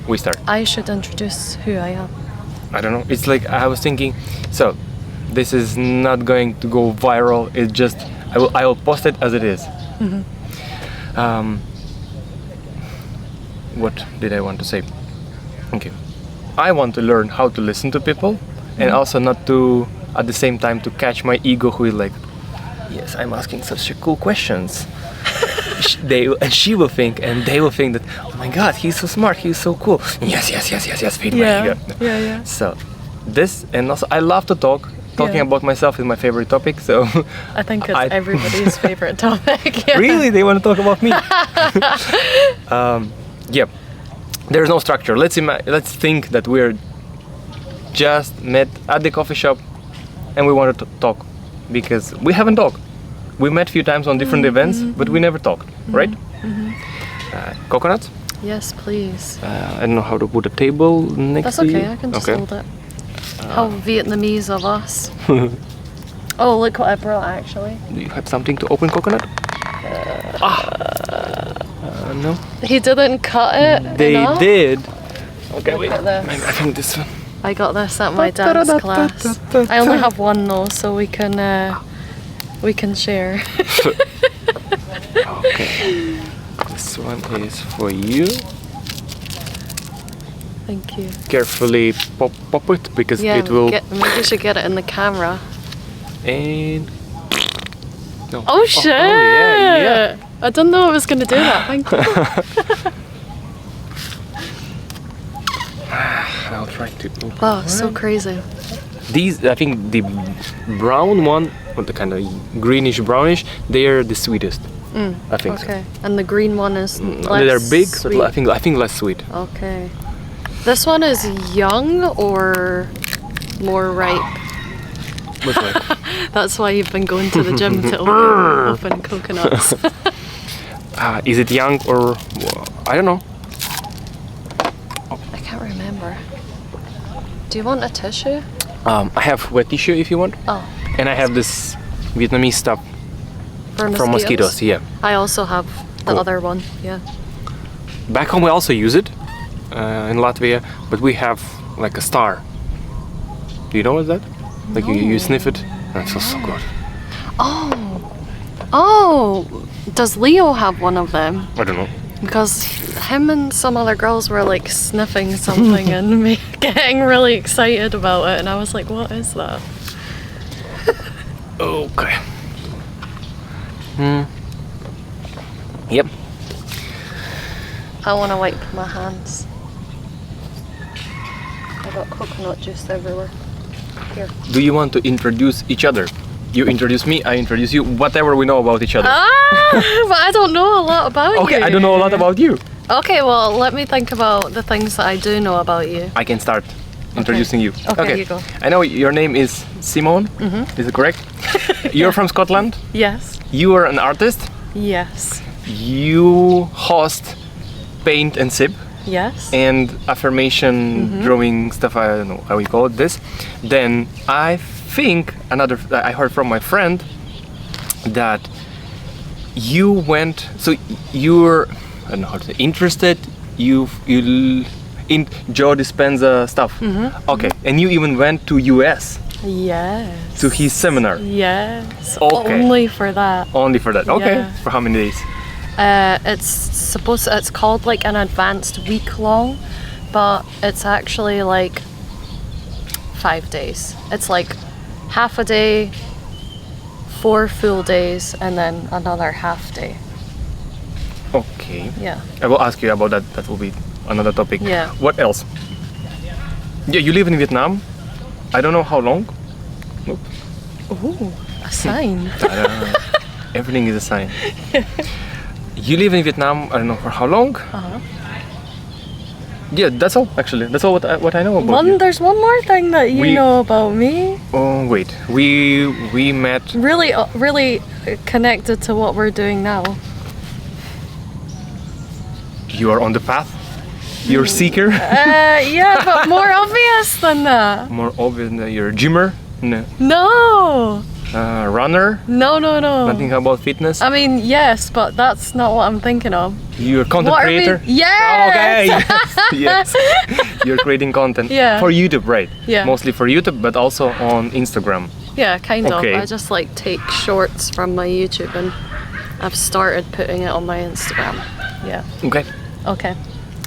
we start? I should introduce who I am. I don't know. It's like I was thinking. So, this is not going to go viral. It's just I will post it as it is. What did I want to say? Okay. I want to learn how to listen to people, and also not to at the same time to catch my ego, who is like, yes, I'm asking such cool questions. She will think, and they will think that, oh my God, he's so smart, he's so cool. Yes, feed my ego. Yeah. So this, and also I love to talk. Talking about myself is my favorite topic, so I think it's everybody's favorite topic. Yeah. Really, they want to talk about me. Yeah, there's no structure. Let's think that we're just met at the coffee shop, and we wanted to talk because we haven't talked. We met a few times on different events, but we never talked, right? Coconuts? Yes, please. I don't know how to put a table next to you. That's okay, I can just hold it. How Vietnamese of us. Oh, look what I brought actually. Do you have something to open coconut? No. He didn't cut it. They enough. did. Okay, wait. At this. I think this one. I got this at my dance class. I only have one though, so we can share. Okay. This one is for you. Thank you. Carefully pop it because it will. Maybe you should get it in the camera. And no. Oh shit! Yeah. I didn't know I was gonna do that. Thank you. I'll try to. Wow, so crazy. These, I think, the brown one, or the kind of greenish brownish, they are the sweetest. I think so. Okay, and the green one is less They're big, sweet. but I think less sweet. Okay. This one is young or more ripe? Looks like. That's why you've been going to the gym to open coconuts. Is it young or I don't know. I can't remember. Do you want a tissue? I have wet tissue if you want. Oh. And I have this Vietnamese stuff For mosquitoes. Yeah. I also have the Cool. other one. Yeah. Back home we also use it in Latvia, but we have like a star. Do you know what's that? Like you sniff it, and it feels so good. Oh, does Leo have one of them? I don't know. Because him and some other girls were like sniffing something and me getting really excited about it, and I was like, what is that? Okay. Yep. I want to wipe my hands. I got coconut juice everywhere. Here. Do you want to introduce each other? You introduce me, I introduce you, whatever we know about each other. But I don't know a lot about you. Okay, I don't know a lot about you. Okay, well, let me think about the things that I do know about you. I can start introducing you. Okay, you go. I know your name is Simone, is it correct? You're from Scotland. Yes. You are an artist. Yes. You host Paint and Sip Yes. and affirmation drawing stuff, I don't know how you call it this. Then I think I heard from my friend that you went, so you're, I don't know how to say, interested, you in Joe Dispenza stuff. Okay, and you even went to US Yes. to his seminar. Yes. Okay. Only for that. Only for that. Okay. Yeah. For how many days? It's called like an advanced week long, but it's actually like 5 days. It's like half a day, 4 full days, and then another half day. Okay. Yeah. I will ask you about that. That will be another topic. Yeah. What else? Yeah, you live in Vietnam. I don't know how long. Nope. Ooh, a sign. Everything is a sign. You live in Vietnam. I don't know for how long. Yeah, that's all. Actually, that's all what I know about you. There's one more thing that you know about me. Oh wait, we met. Really connected to what we're doing now. You are on the path. You're a seeker. Yeah, but more obvious than that. More obvious than you're a gymmer. No. No. runner? No. Nothing about fitness? I mean, yes, but that's not what I'm thinking of. You're a content What are creator? we- Yes! Okay, yes. You're creating content Yeah. for YouTube, right? Yeah. Mostly for YouTube, but also on Instagram. Yeah, kind Okay. of. I just like take shorts from my YouTube and I've started putting it on my Instagram. Yeah. Okay, Okay.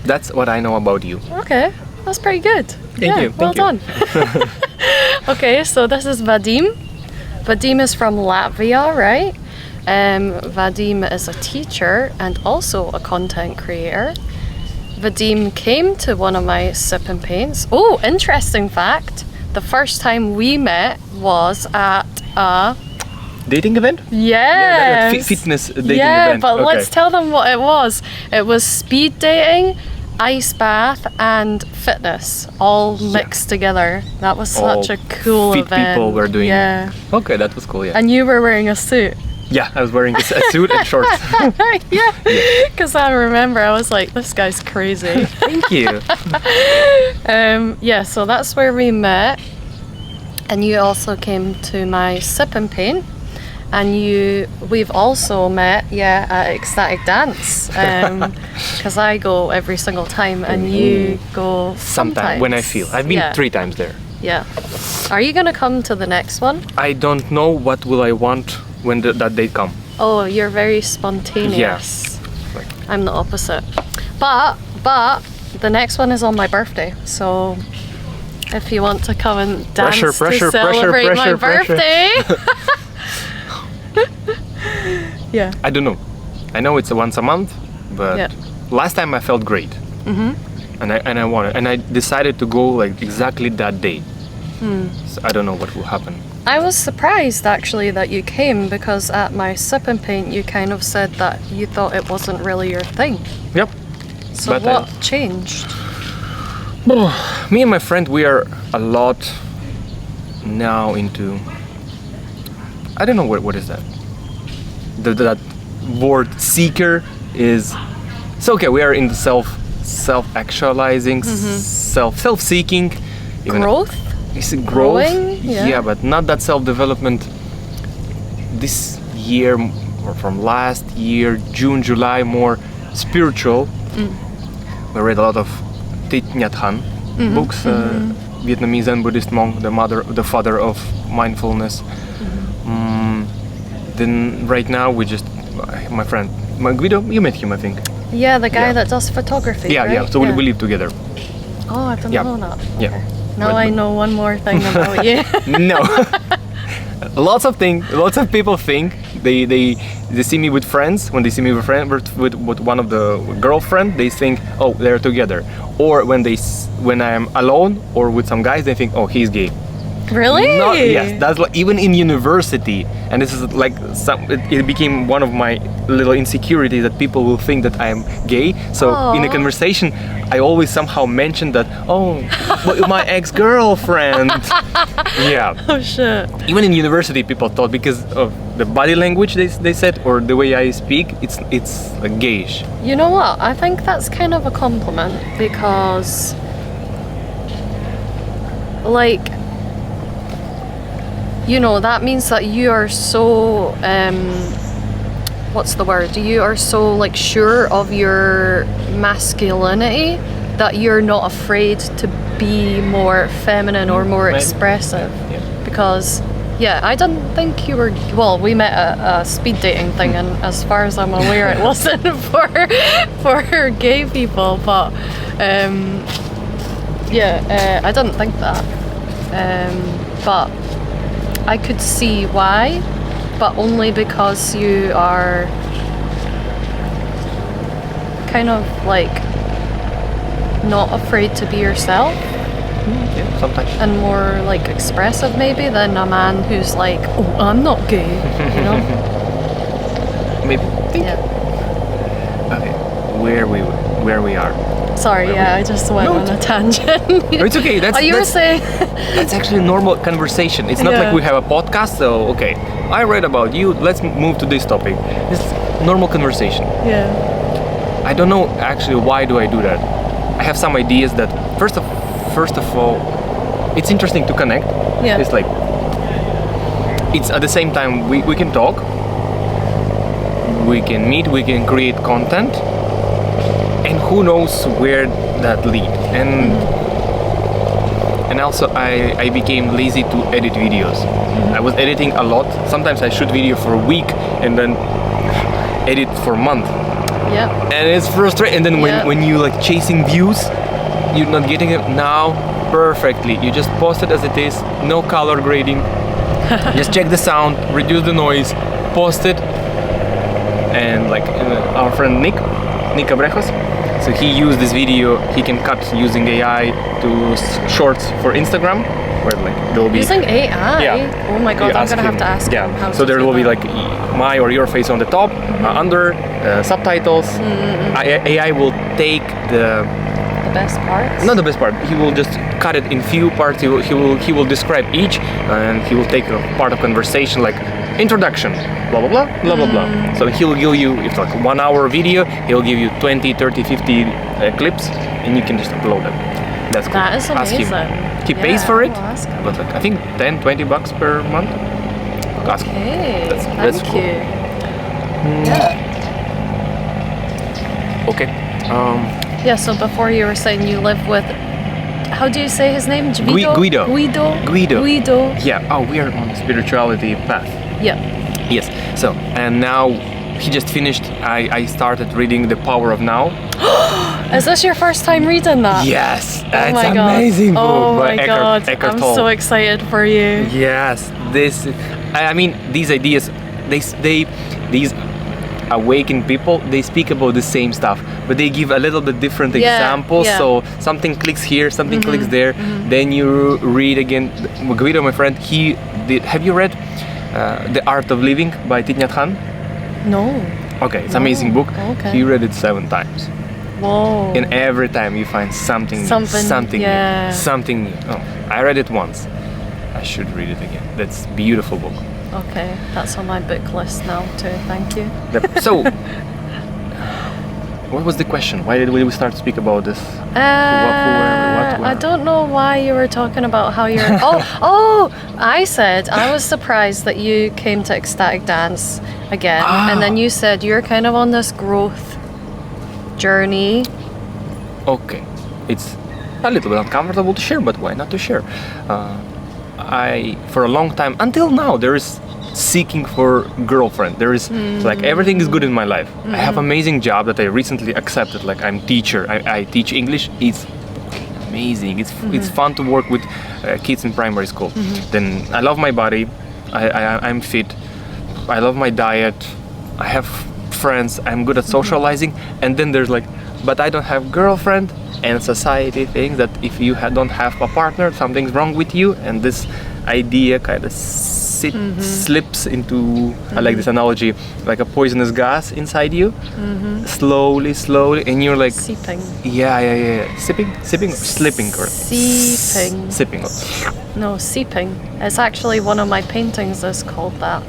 that's what I know about you. Okay. That's pretty good. Thank you, Well thank you. done. Okay, so this is Vadim. Vadim is from Latvia, right? Vadim is a teacher and also a content creator. Vadim came to one of my sip and paints. Oh, interesting fact. The first time we met was at a Dating event? yes. That fitness dating yeah, event. but Okay. let's tell them what it was. It was speed dating, ice bath, and fitness all mixed together. That was such All a cool fit event. people were doing- Yeah, Okay, that was cool, yeah. and you were wearing a suit. Yeah, I was wearing a suit and shorts. Yeah, because I remember I was like, this guy's crazy. Thank you. Yeah, so that's where we met. And you also came to my sip and paint. And we've also met, at Ecstatic Dance. Because I go every single time and you go sometimes. When I feel. I've been 3 times there. Yeah. Are you gonna come to the next one? I don't know what will I want when that day come. Oh, you're very spontaneous. Like, I'm the opposite. But the next one is on my birthday. So if you want to come and dance Pressure, to celebrate my pressure. birthday. Yeah. I don't know. I know it's once a month, but Yeah. last time I felt great. And I wanted, and I decided to go like exactly that day. So I don't know what will happen. I was surprised actually that you came because at my sip and paint you kind of said that you thought it wasn't really your thing. Yep. So But what changed? Me and my friend, we are a lot now into. I don't know what is that. That word seeker is. So okay, we are in the self-actualizing, self-seeking. even- Growth? Is it growth? Growing? Yeah. But not that self-development. This year, or from last year, June, July, more spiritual. We read a lot of Thich Nhat Hanh books, Vietnamese Zen Buddhist monk, the father of mindfulness. Then right now we just, my friend, Guido, you met him, I think. Yeah, the guy Yeah. that does photography. Yeah, right? yeah. So we live together. Oh, I didn't Yeah. know that. Yeah. Now But- I know one more thing about you. No. Lots of people think they see me with friends. When they see me with friend with one of the girlfriend, they think, oh, they're together. Or when I'm alone or with some guys, they think, oh, he's gay. Really? Yes, that's like, even in university, and this is like it became one of my little insecurities that people will think that I am gay. So in a Aw. conversation, I always somehow mention that, oh, my ex-girlfriend. Yeah. Oh shit. Even in university, people thought because of the body language they said, or the way I speak, it's like gayish. You know what? I think that's kind of a compliment because, like, you know, that means that you are so, what's the word? You are so, like, sure of your masculinity that you're not afraid to be more feminine or more Maybe. expressive. Yeah. Because, yeah, I didn't think you were, well, we met at a speed dating thing, and as far as I'm aware, it wasn't for gay people, but, yeah, I didn't think that. But I could see why, but only because you are kind of like not afraid to be yourself Yeah, sometimes. and more like expressive maybe than a man who's like, oh, I'm not gay, you know? Maybe. Yeah. Okay. Where we are. Sorry, yeah, I just went No, on a tangent. Oh, it's okay. Oh, you were saying? That's actually a normal conversation. It's not Yeah. like we have a podcast, so okay, I read about you, let's move to this topic. It's normal conversation. Yeah. I don't know actually why do I do that. I have some ideas that first of all, it's interesting to connect. Yeah. It's like it's at the same time we can talk, we can meet, we can create content, and who knows where that lead. And also I became lazy to edit videos. I was editing a lot. Sometimes I shoot video for a week and then edit for a month. Yep. And it's frustrating. And then when you like chasing views, you're not getting it now perfectly. You just post it as it is, no color grading. Just check the sound, reduce the noise, post it. And like our friend Nick Abrejos, so he used this video, he can cut using AI to shorts for Instagram, where like there will be using AI. Yeah. Oh my god, I'm gonna have to ask him how so to there do will be that. like my or your face on the top, under subtitles. AI will take the best parts. not the best part. He will just cut it in few parts. He will describe each, and he will take a part of conversation like introduction, blah blah blah blah blah blah. So he'll give you, if like 1 hour video, he'll give you 20, 30, 50 clips, and you can just upload them. That's cool. That is Ask amazing. him. He pays for it, I'll ask him. but like I think 10, 20 bucks per month. Ask him. Hey, That's thank cool. you. Yeah. Okay. Yeah, so before you were saying you live with, how do you say his name? Guido. Guido. Yeah. Oh, we are on the spirituality path. Yeah. Yes. So, and now he just finished. I started reading The Power of Now. Is this your first time reading that? Yes. Oh It's my an god. amazing book Oh by my god. Eckhart I'm Tolle. so excited for you. Yes. I mean, these ideas, these awakened people, they speak about the same stuff, but they give a little bit different examples. yeah. So something clicks here, something clicks there. Then you read again. Guido, my friend, he did. Have you read The Art of Living by Thich Nhat Hanh? No. Okay, it's an amazing book. Okay. He read it 7 times. Whoa. And every time you find something yeah. new, something new. Oh, I read it once. I should read it again. That's a beautiful book. Okay, that's on my book list now too. Thank you. So, what was the question? Why did we start to speak about this? I where? don't know why you were talking about how you're. oh! I said I was surprised that you came to ecstatic dance again, and then you said you're kind of on this growth journey. Okay, it's a little bit uncomfortable to share, but why not to share? I, for a long time, until now, there is seeking for girlfriend. There is like everything is good in my life. I have amazing job that I recently accepted. Like I'm teacher. I teach English. It's amazing. It's fun to work with kids in primary school. Then I love my body. I'm fit. I love my diet. I have friends. I'm good at socializing. And then there's like, but I don't have girlfriend. And society thinks that if you don't have a partner, something's wrong with you. And this idea kind of slips into, I like this analogy, like a poisonous gas inside you, slowly, and you're like Seeping. Yeah. Sipping, slipping, or Seeping. sipping. No, seeping. It's actually one of my paintings is called that.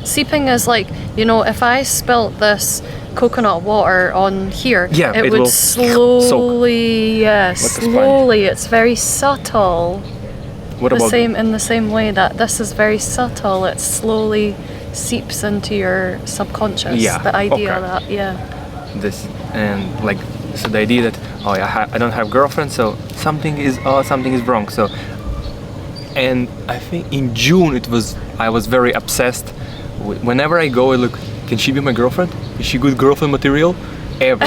Seeping is like, you know, if I spilt this coconut water on here, Yeah, it it would will slowly, the slowly. It's very subtle. What about In the same way that this is very subtle, it slowly seeps into your subconscious. Yeah, The idea okay. that, this? And like, so the idea that I don't have girlfriend, so something is wrong. So, and I think in June I was very obsessed. Whenever I go, I look, can she be my girlfriend? Is she good girlfriend material? Ever.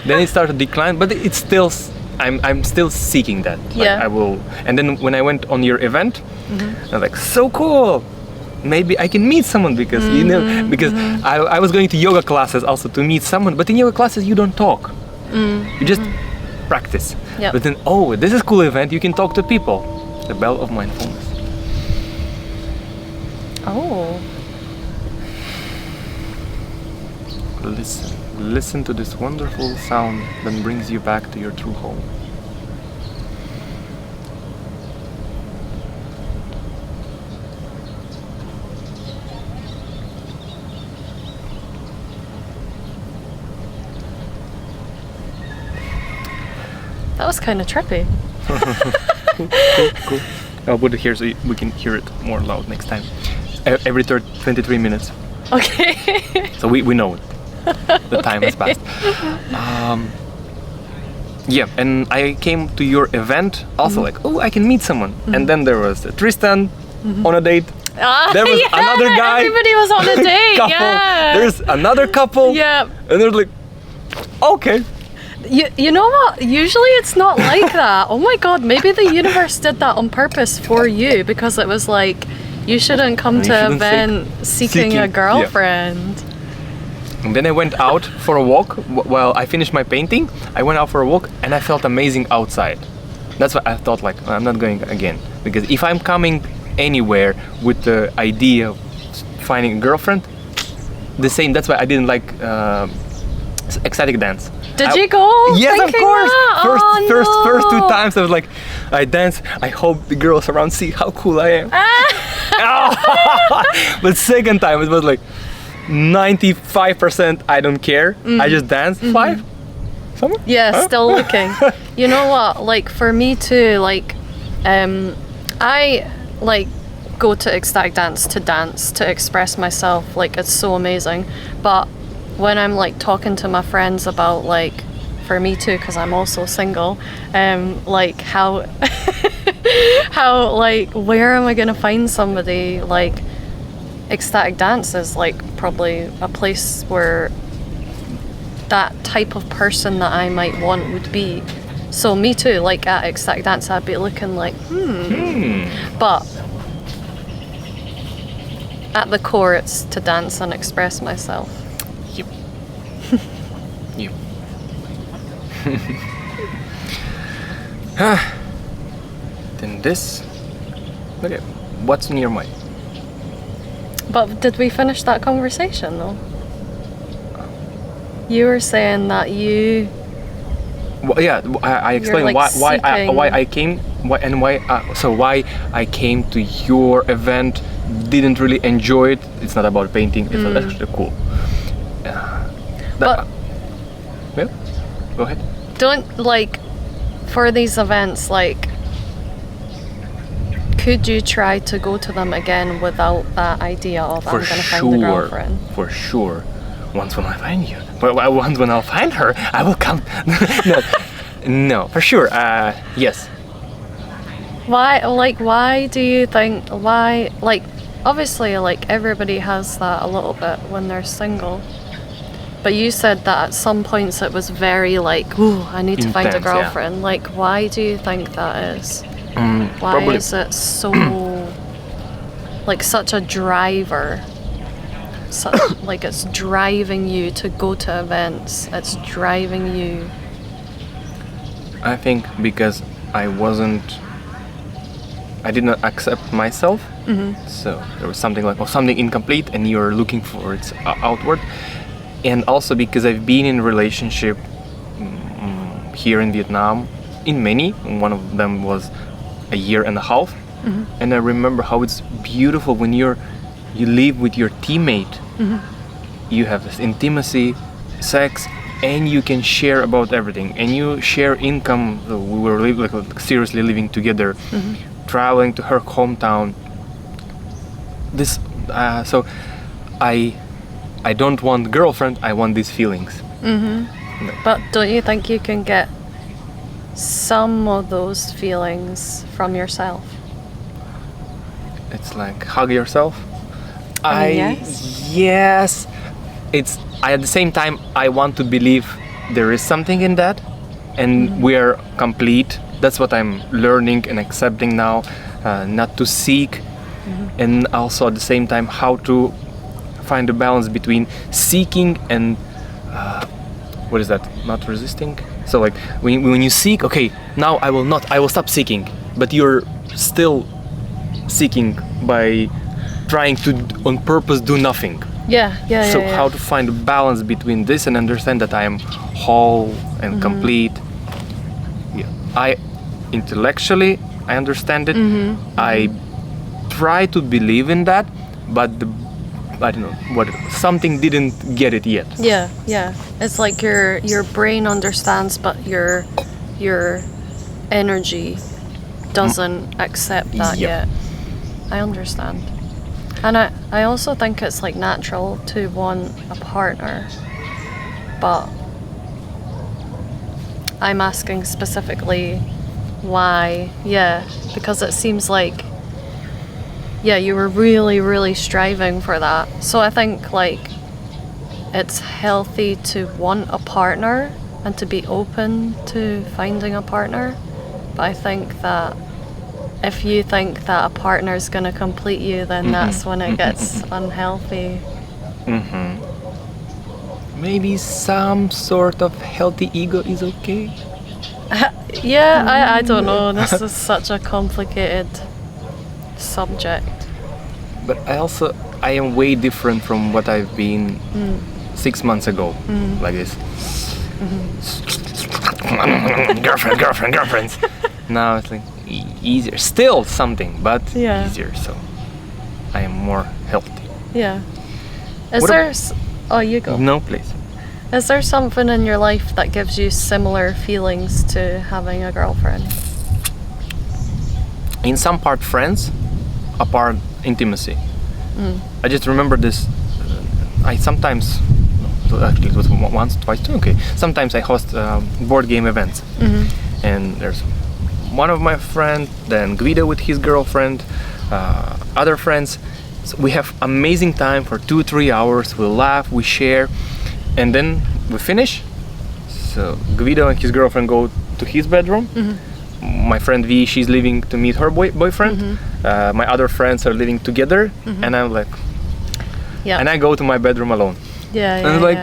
Then it started to decline, but it's still, I'm still seeking that. Like, Yeah. I will. And then when I went on your event, I was like, so cool. Maybe I can meet someone because I was going to yoga classes also to meet someone, but in yoga classes you don't talk. You just practice. Yep. But then, this is a cool event. You can talk to people. The bell of mindfulness. Oh. Listen to this wonderful sound that brings you back to your true home. That was kind of trippy. Cool. I'll put it here so we can hear it more loud next time. every 23 minutes. Okay. So we know it. The time has passed. Yeah, and I came to your event also like, oh, I can meet someone. And then there was Tristan on a date. There was another guy. Everybody was on a date. Couple. Yeah. There's another couple. Yeah. And they're like, okay. You know what? Usually it's not like that. Oh my god, maybe the universe did that on purpose for you because it was like, you shouldn't come to an event seeking a girlfriend. Yeah. And then I went out for a walk while I finished my painting. I went out for a walk and I felt amazing outside. That's why I thought like, I'm not going again. Because if I'm coming anywhere with the idea of finding a girlfriend, the same, that's why I didn't like ecstatic dance. Did you go? Yes, of course. That? First 2 times I was like, I dance. I hope the girls around see how cool I am. But second time it was like 95% I don't care. I just dance. 5? Somewhere? Yeah, still looking. You know what? Like for me too. Like, I like go to ecstatic dance to express myself. Like it's so amazing. But when I'm like talking to my friends about like, for me too, because I'm also single, like how like where am I gonna find somebody? Like ecstatic dance is like probably a place where that type of person that I might want would be. So me too, like at ecstatic dance I'd be looking like but at the core it's to dance and express myself. Yep. Yep. Then this. Okay, what's in your mind? But did we finish that conversation though? You were saying that you. Well, yeah, I explained like why I came, why I came to your event. Didn't really enjoy it. It's not about painting. It's actually cool. But yeah, go ahead. don't like for these events like. Could you try to go to them again without that idea of I'm going to find a girlfriend? For sure. Once when I find you. But once when I'll find her, I will come. No, for sure. Yes. Why do you think, like, obviously, like, everybody has that a little bit when they're single. But you said that at some points it was very like, ooh, I need to find a Intense, yeah. girlfriend. Like, why do you think that is? Why Probably. is it so, like, such a driver? Like, it's driving you to go to events. It's driving you. I think because I did not accept myself. So there was something like, something incomplete and you're looking for it outward. And also because I've been in a relationship here in Vietnam, in many. One of them was a year and a half. And I remember how it's beautiful when you live with your teammate. You have this intimacy, sex, and you can share about everything. And you share income. We were seriously living together, traveling to her hometown. So I don't want girlfriend. I want these feelings. No. But don't you think you can get some of those feelings from yourself? It's like hug yourself. Yes. Yes. It's at the same time I want to believe there is something in that, and we are complete. That's what I'm learning and accepting now. Not to seek, and also at the same time how to find a balance between seeking and what is that? Not resisting. So like when you seek, okay, now I will stop seeking, but you're still seeking by trying to on purpose do nothing. So how to find a balance between this and understand that I am whole and complete. I intellectually I understand it. I try to believe in that, but I don't know something didn't get it yet. It's like your brain understands, but your energy doesn't accept that yet. I understand. And I also think it's like natural to want a partner, but I'm asking specifically why. Yeah, because it seems like, yeah, you were really, really striving for that. So I think like it's healthy to want a partner and to be open to finding a partner. But I think that if you think that a partner is going to complete you, then that's when it gets unhealthy. Maybe some sort of healthy ego is okay. Yeah, I don't know. This is such a complicated subject. But I am way different from what I've been 6 months ago, like this. Girlfriends. Now it's like easier. Still something, but easier. So I am more healthy. Yeah. Is What there... Oh, you go. No, please. Is there something in your life that gives you similar feelings to having a girlfriend? In some part friends, a part intimacy. I just remember this. I sometimes, actually it was once, twice too. Okay. Sometimes I host board game events, and there's one of my friends, then Guido with his girlfriend, other friends. So we have amazing time for 2-3 hours. We laugh, we share, and then we finish. So Guido and his girlfriend go to his bedroom. My friend V, she's leaving to meet her boyfriend. My other friends are living together, and I'm like, and I go to my bedroom alone. Yeah, and like,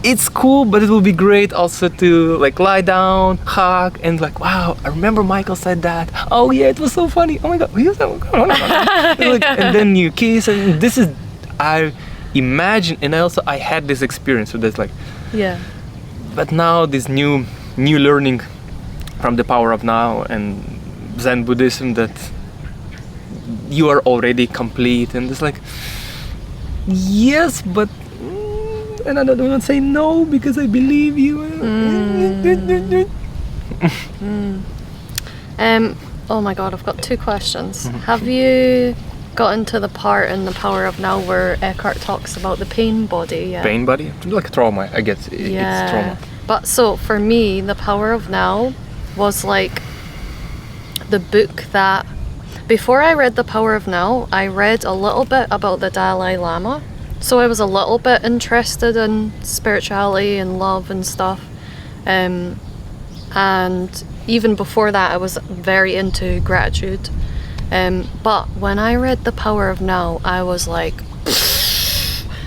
it's cool, but it will be great also to like lie down, hug, and like, wow, I remember Michael said that. Oh yeah, it was so funny. Oh my god, and then you kiss, and this is, I imagine, and I had this experience. So that's like, But now this new learning from the power of now and Zen Buddhism, that you are already complete, and it's like, yes, but and I don't want to say no because I believe you. Oh my god, I've got 2 questions. Have you gotten to the part in the power of now where Eckhart talks about the pain body? Yeah. Pain body? Like trauma, I guess. It's trauma. But so for me, the power of now was like the book that, before I read the power of now, I read a little bit about the Dalai Lama. So I was a little bit interested in spirituality and love and stuff. And even before that, I was very into gratitude. But when I read The Power of Now, I was like,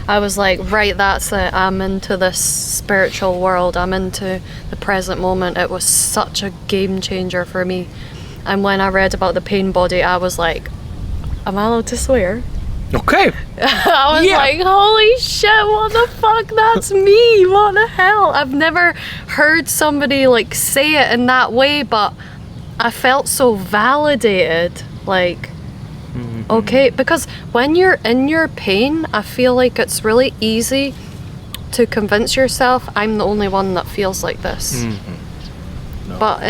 right, that's it. I'm into this spiritual world. I'm into the present moment. It was such a game changer for me. And when I read about the pain body, I was like, am I allowed to swear? Okay. I was like, holy shit, what the fuck, that's me, what the hell? I've never heard somebody like say it in that way, but I felt so validated, like, okay, because when you're in your pain, I feel like it's really easy to convince yourself I'm the only one that feels like this. But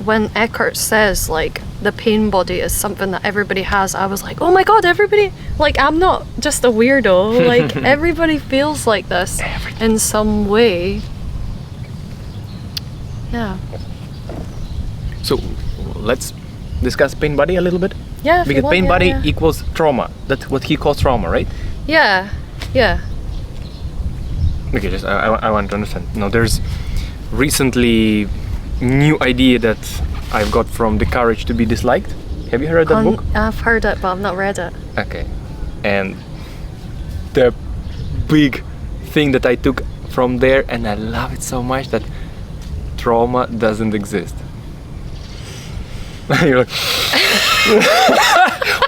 when Eckhart says like the pain body is something that everybody has, I was like, oh my god, everybody, like, I'm not just a weirdo, like everybody feels like this in some way. Yeah. So let's discuss pain body a little bit. Yeah. Because pain body equals trauma. That's what he calls trauma, right? Yeah. Okay, just I want to understand. No, there's recently new idea that I've got from The Courage to Be Disliked. Have you heard that book? I've heard it, but I've not read it. Okay. And the big thing that I took from there, and I love it so much, that trauma doesn't exist. You're like,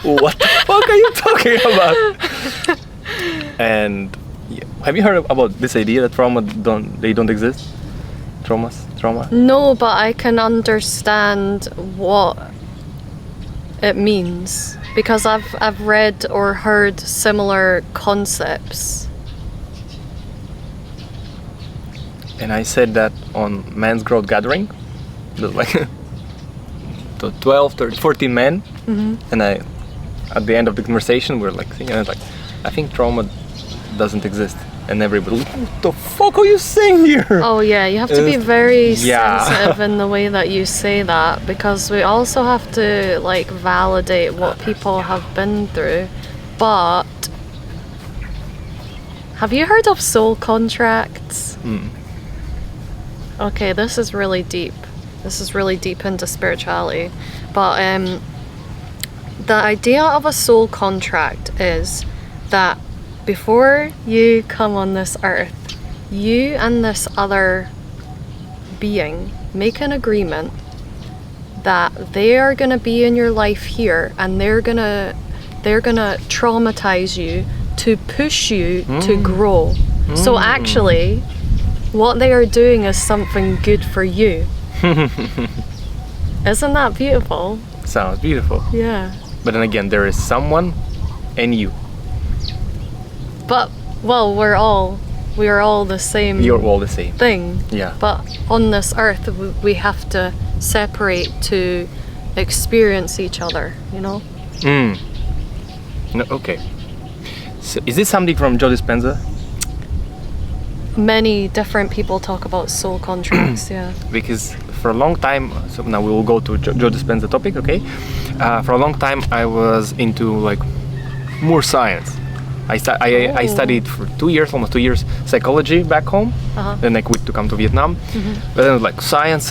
what the fuck are you talking about? And have you heard about this idea that trauma don't exist? Trauma? No, but I can understand what it means because I've read or heard similar concepts. And I said that on Men's Growth Gathering, like 12, 13, 14 men, and at the end of the conversation, we're like thinking, like, I think trauma doesn't exist. And everybody, what the fuck are you saying here? Oh yeah, you have to be very Yeah. sensitive in the way that you say that, because we also have to like validate what people have been through. But have you heard of soul contracts? Okay, this is really deep. This is really deep into spirituality. But the idea of a soul contract is that before you come on this earth, you and this other being make an agreement that they are gonna be in your life here, and they're gonna traumatize you to push you to grow. So actually, what they are doing is something good for you. Isn't that beautiful? Sounds beautiful. Yeah. But then again, there is someone and you. But well, we are all the same. You're all the same. Thing. Yeah. But on this earth, we have to separate to experience each other. You know. No, okay. So is this something from Joe Dispenza? Many different people talk about soul contracts. Yeah. Because for a long time, so now we will go to Joe Dispenza topic, okay? For a long time, I was into like more science. I studied for 2 years, almost 2 years, psychology back home. Then I quit to come to Vietnam. But then it was like science.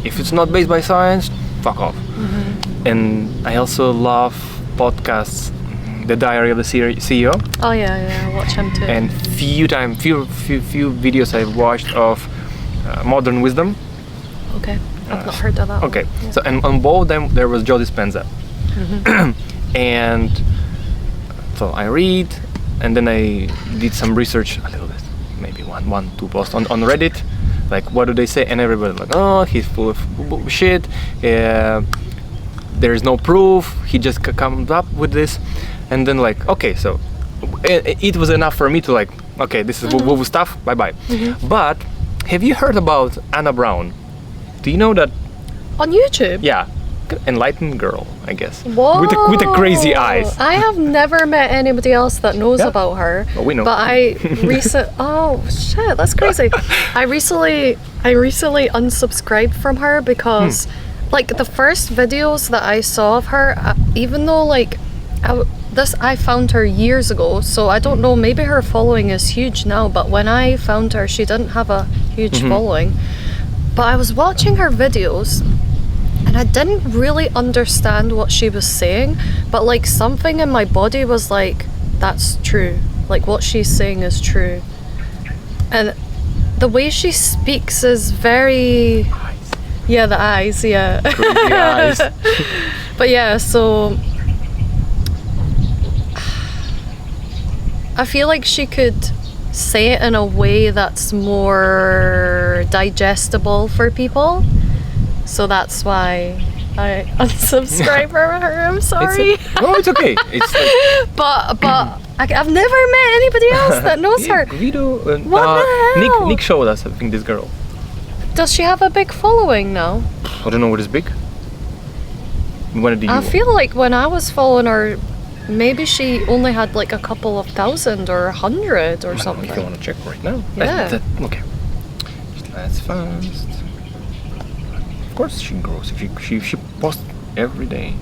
If it's not based by science, fuck off. And I also love podcasts. The Diary of the CEO. Oh yeah, I watch him too. And few videos I've watched of Modern Wisdom. Okay, I've not heard of that. Okay, one. Yeah. so and on both of them there was Joe Dispenza. And so I read, and then I did some research a little bit, maybe one, two posts on Reddit, like what do they say, and everybody like, oh, he's full of bullshit. There is no proof. He just comes up with this, and then like, okay, so it was enough for me to like, okay, this is woo-woo stuff. Bye bye. But have you heard about Anna Brown? Do you know that? On YouTube? Yeah, enlightened girl, I guess. Whoa. With the crazy eyes. I have never met anybody else that knows Yeah. about her. Well, we know. But oh shit, that's crazy. I recently unsubscribed from her because like the first videos that I saw of her, even though like I found her years ago, so I don't know, maybe her following is huge now, but when I found her, she didn't have a huge following. But I was watching her videos and I didn't really understand what she was saying, but like something in my body was like, that's true. Like what she's saying is true. And the way she speaks is very... Yeah, the eyes, yeah. Crazy eyes. But yeah, so... I feel like she could say it in a way that's more digestible for people. So that's why I unsubscribe from her. I'm sorry. It's okay. It's like, but I've never met anybody else that knows her. Guido, What the hell? Nick showed us, I think, this girl. Does she have a big following now? I don't know what is big. When did you? I feel like when I was following her, maybe she only had like a couple of thousand or 100 or something. If you want to check right now. Yeah. Okay. That's fast. Of course she grows. She posts every day.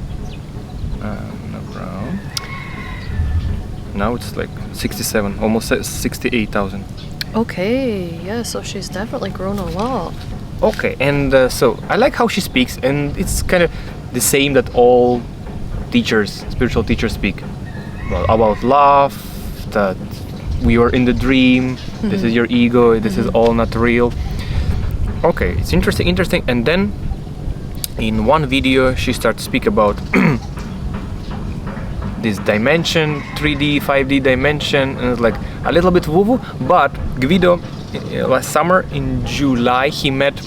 Around. Now it's like 67, almost 68,000. Okay, yeah, so she's definitely grown a lot. Okay, and so I like how she speaks, and it's kind of the same that all teachers, spiritual teachers speak about love, that we are in the dream, this is your ego, this is all not real. Okay, it's interesting, and then in one video she starts to speak about this dimension, 3D, 5D dimension, and it's like a little bit woo-woo, but Guido, last summer in July, he met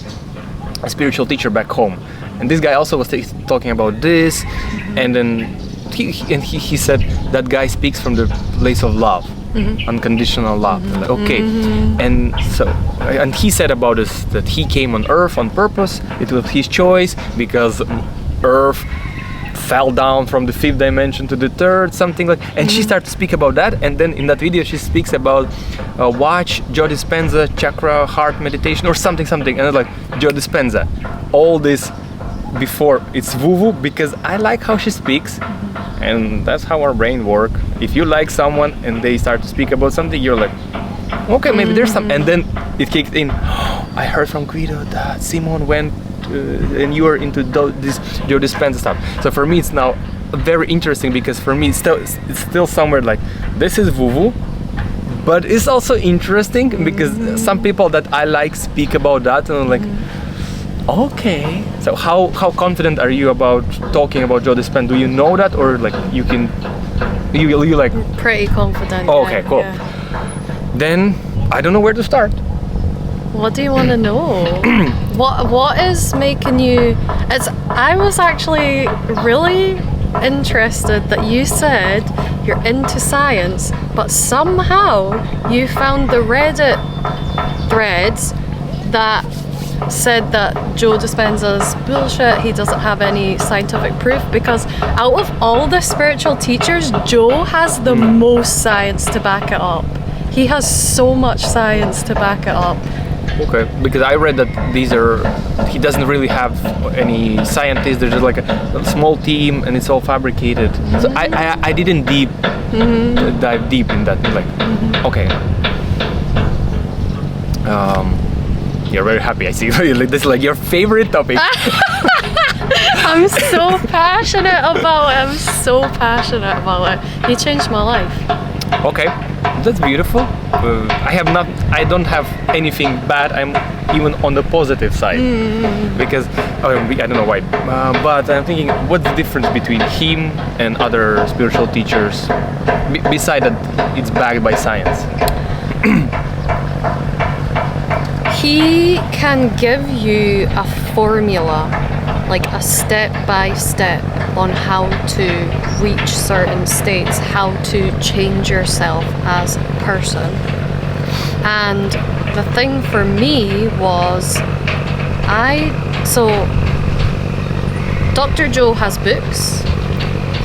a spiritual teacher back home, and this guy also was talking about this, and then he said that guy speaks from the place of love, unconditional love. Like, okay, and so, and he said about us that he came on Earth on purpose. It was his choice because Earth fell down from the 5th dimension to the 3rd, something like. And she started to speak about that. And then in that video, she speaks about watch Joe Dispenza chakra heart meditation or something. And I was like, Joe Dispenza, all this before it's woo-woo, because I like how she speaks, and that's how our brain work. If you like someone and they start to speak about something, you're like, okay, maybe there's some, and then it kicked in. I heard from Guido that Simone went and you are into this Joe Dispenza stuff. So for me, it's now very interesting, because for me, it's still somewhere like, this is woo-woo, but it's also interesting because some people that I like speak about that, and I'm like, okay. So how confident are you about talking about Joe Dispenza? Do you know that, or like you like? Pretty confident. Okay, yeah, cool. Yeah. Then I don't know where to start. What do you want to know? What is making you? I was actually really interested that you said you're into science, but somehow you found the Reddit threads that said that Joe Dispenza's bullshit, he doesn't have any scientific proof, because out of all the spiritual teachers, Joe has the most science to back it up. He has so much science to back it up. Okay, because I read that he doesn't really have any scientists, there's just like a small team and it's all fabricated. So I didn't dive deep in that, like, okay. You're very happy, I see. This is like your favorite topic. I'm so passionate about it. He changed my life. Okay, that's beautiful. I don't have anything bad. I'm even on the positive side, because I don't know why, but I'm thinking, what's the difference between him and other spiritual teachers, besides that it's backed by science? He can give you a formula, like a step-by-step on how to reach certain states, how to change yourself as a person. And the thing for me was, Dr. Joe has books,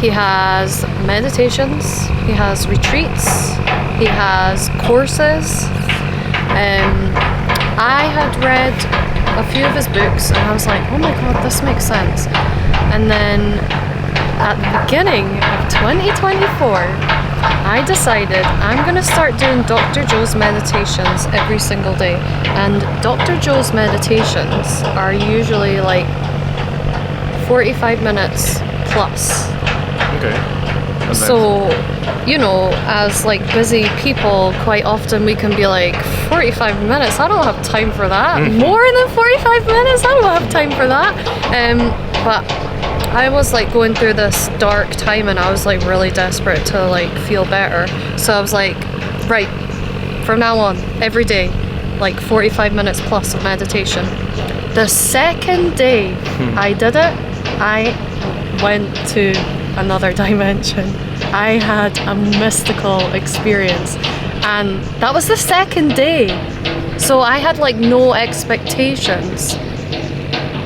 he has meditations, he has retreats, he has courses. I had read a few of his books and I was like, oh my god, this makes sense. And then at the beginning of 2024, I decided I'm gonna start doing Dr. Joe's meditations every single day. And Dr. Joe's meditations are usually like 45 minutes plus. Okay. So, as like busy people, quite often we can be like, 45 minutes, I don't have time for that. More than 45 minutes, I don't have time for that. But I was like going through this dark time and I was like really desperate to like feel better. So I was like, right, from now on, every day, like 45 minutes plus of meditation. The second day I did it, I went to another dimension. I had a mystical experience, and that was the second day. So I had like no expectations.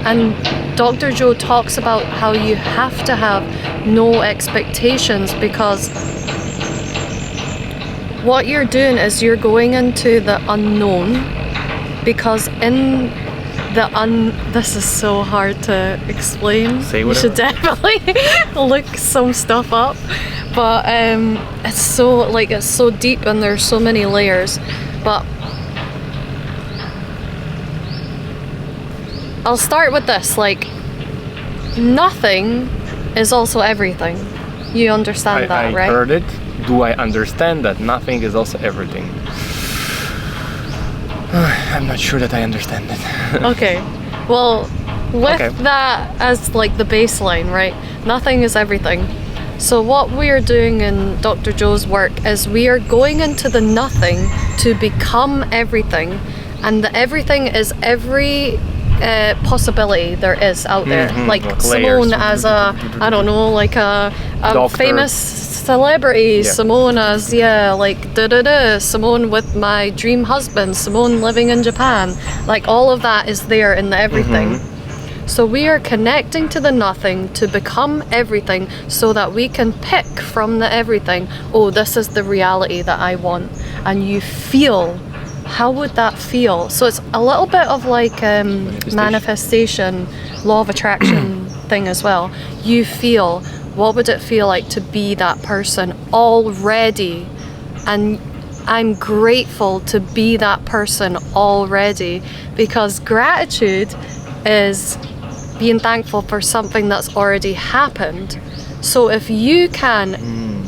And Dr. Joe talks about how you have to have no expectations, because what you're doing is you're going into the unknown, because in this is so hard to explain. Say you whatever. should definitely look some stuff up, but it's so deep and there's so many layers. But I'll start with this, like, nothing is also everything. You understand that, right? I heard it. Do I understand that nothing is also everything? I'm not sure that I understand it. Okay, well, with that as like the baseline, right? Nothing is everything. So what we are doing in Dr. Joe's work is we are going into the nothing to become everything, and the everything is every possibility there is out there. Like Simone as a, I don't know, like a famous celebrity, Simone as, Simone with my dream husband, Simone living in Japan, like all of that is there in the everything. So we are connecting to the nothing to become everything, so that we can pick from the everything, oh, this is the reality that I want. And you feel, how would that feel? So it's a little bit of like manifestation, law of attraction thing as well. You feel, what would it feel like to be that person already? And I'm grateful to be that person already, because gratitude is being thankful for something that's already happened. So if you can,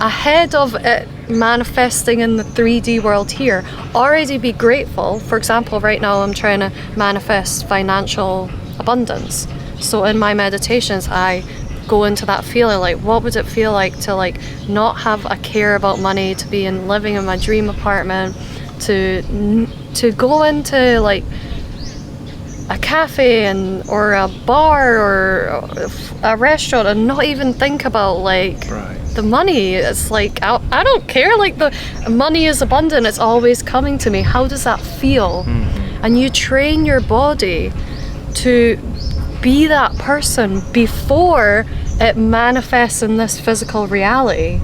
ahead of it manifesting in the 3D world here, already be grateful. For example, right now I'm trying to manifest financial abundance. So in my meditations, I go into that feeling, like what would it feel like to like not have a care about money, to be living in my dream apartment, to go into like a cafe or a bar or a restaurant and not even think about like the money. It's like I don't care, like the money is abundant, it's always coming to me. How does that feel? And you train your body to be that person before it manifests in this physical reality.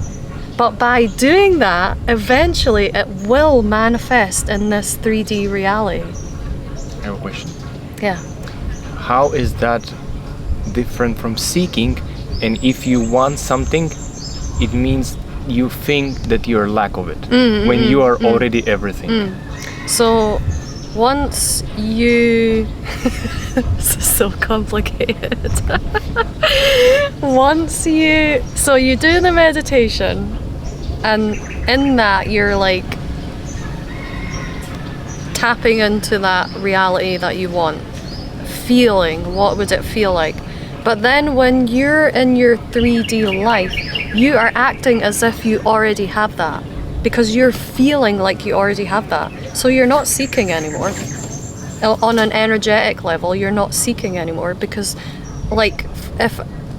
But by doing that, eventually it will manifest in this 3D reality. I have a question. Yeah. How is that different from seeking? And if you want something, it means you think that you're lack of it when you are already everything. So once you this is so complicated. So you do the meditation, and in that you're like tapping into that reality that you want, feeling what would it feel like. But then when you're in your 3D life, you are acting as if you already have that, because you're feeling like you already have that. So you're not seeking anymore. On an energetic level, you're not seeking anymore, because like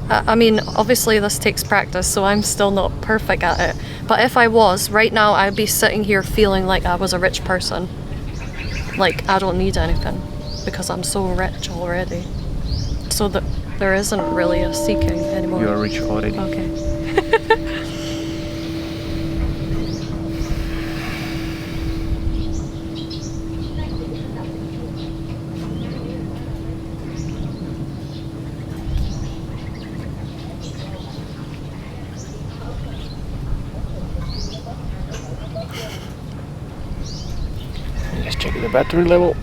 I mean, obviously this takes practice, so I'm still not perfect at it. But if I was, right now I'd be sitting here feeling like I was a rich person. Like I don't need anything because I'm so rich already. So that there isn't really a seeking anymore. You are rich already. Okay. Let's check the battery level.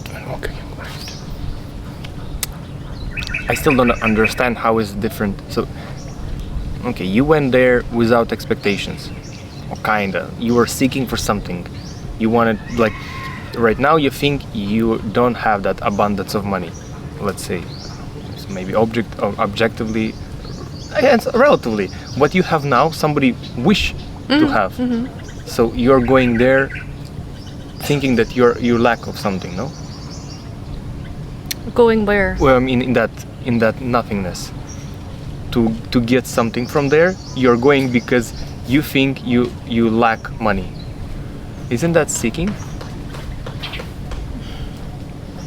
Okay. I still don't understand how it's different. So, okay, you went there without expectations, or kinda. You were seeking for something. You wanted, like, right now you think you don't have that abundance of money. Let's say, maybe objectively, and relatively, what you have now, somebody wish to have. So you're going there thinking that you lack of something, no? Going where? Well, I mean, in that nothingness. To get something from there, you're going because you think you lack money. Isn't that seeking?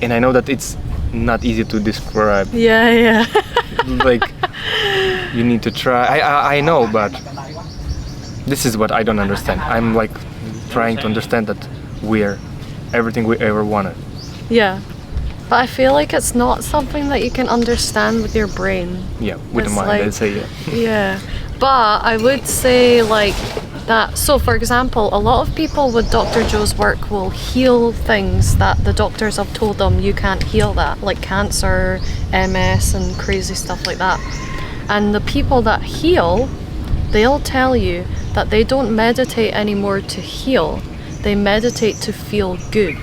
And I know that it's not easy to describe. Yeah. Like, you need to try. I know, but this is what I don't understand. I'm like trying to understand that we're everything we ever wanted. Yeah. But I feel like it's not something that you can understand with your brain. Yeah, with the mind, like, I'd say, yeah. Yeah. But I would say like that. So for example, a lot of people with Dr. Joe's work will heal things that the doctors have told them you can't heal that, like cancer, MS and crazy stuff like that. And the people that heal, they'll tell you that they don't meditate anymore to heal, they meditate to feel good.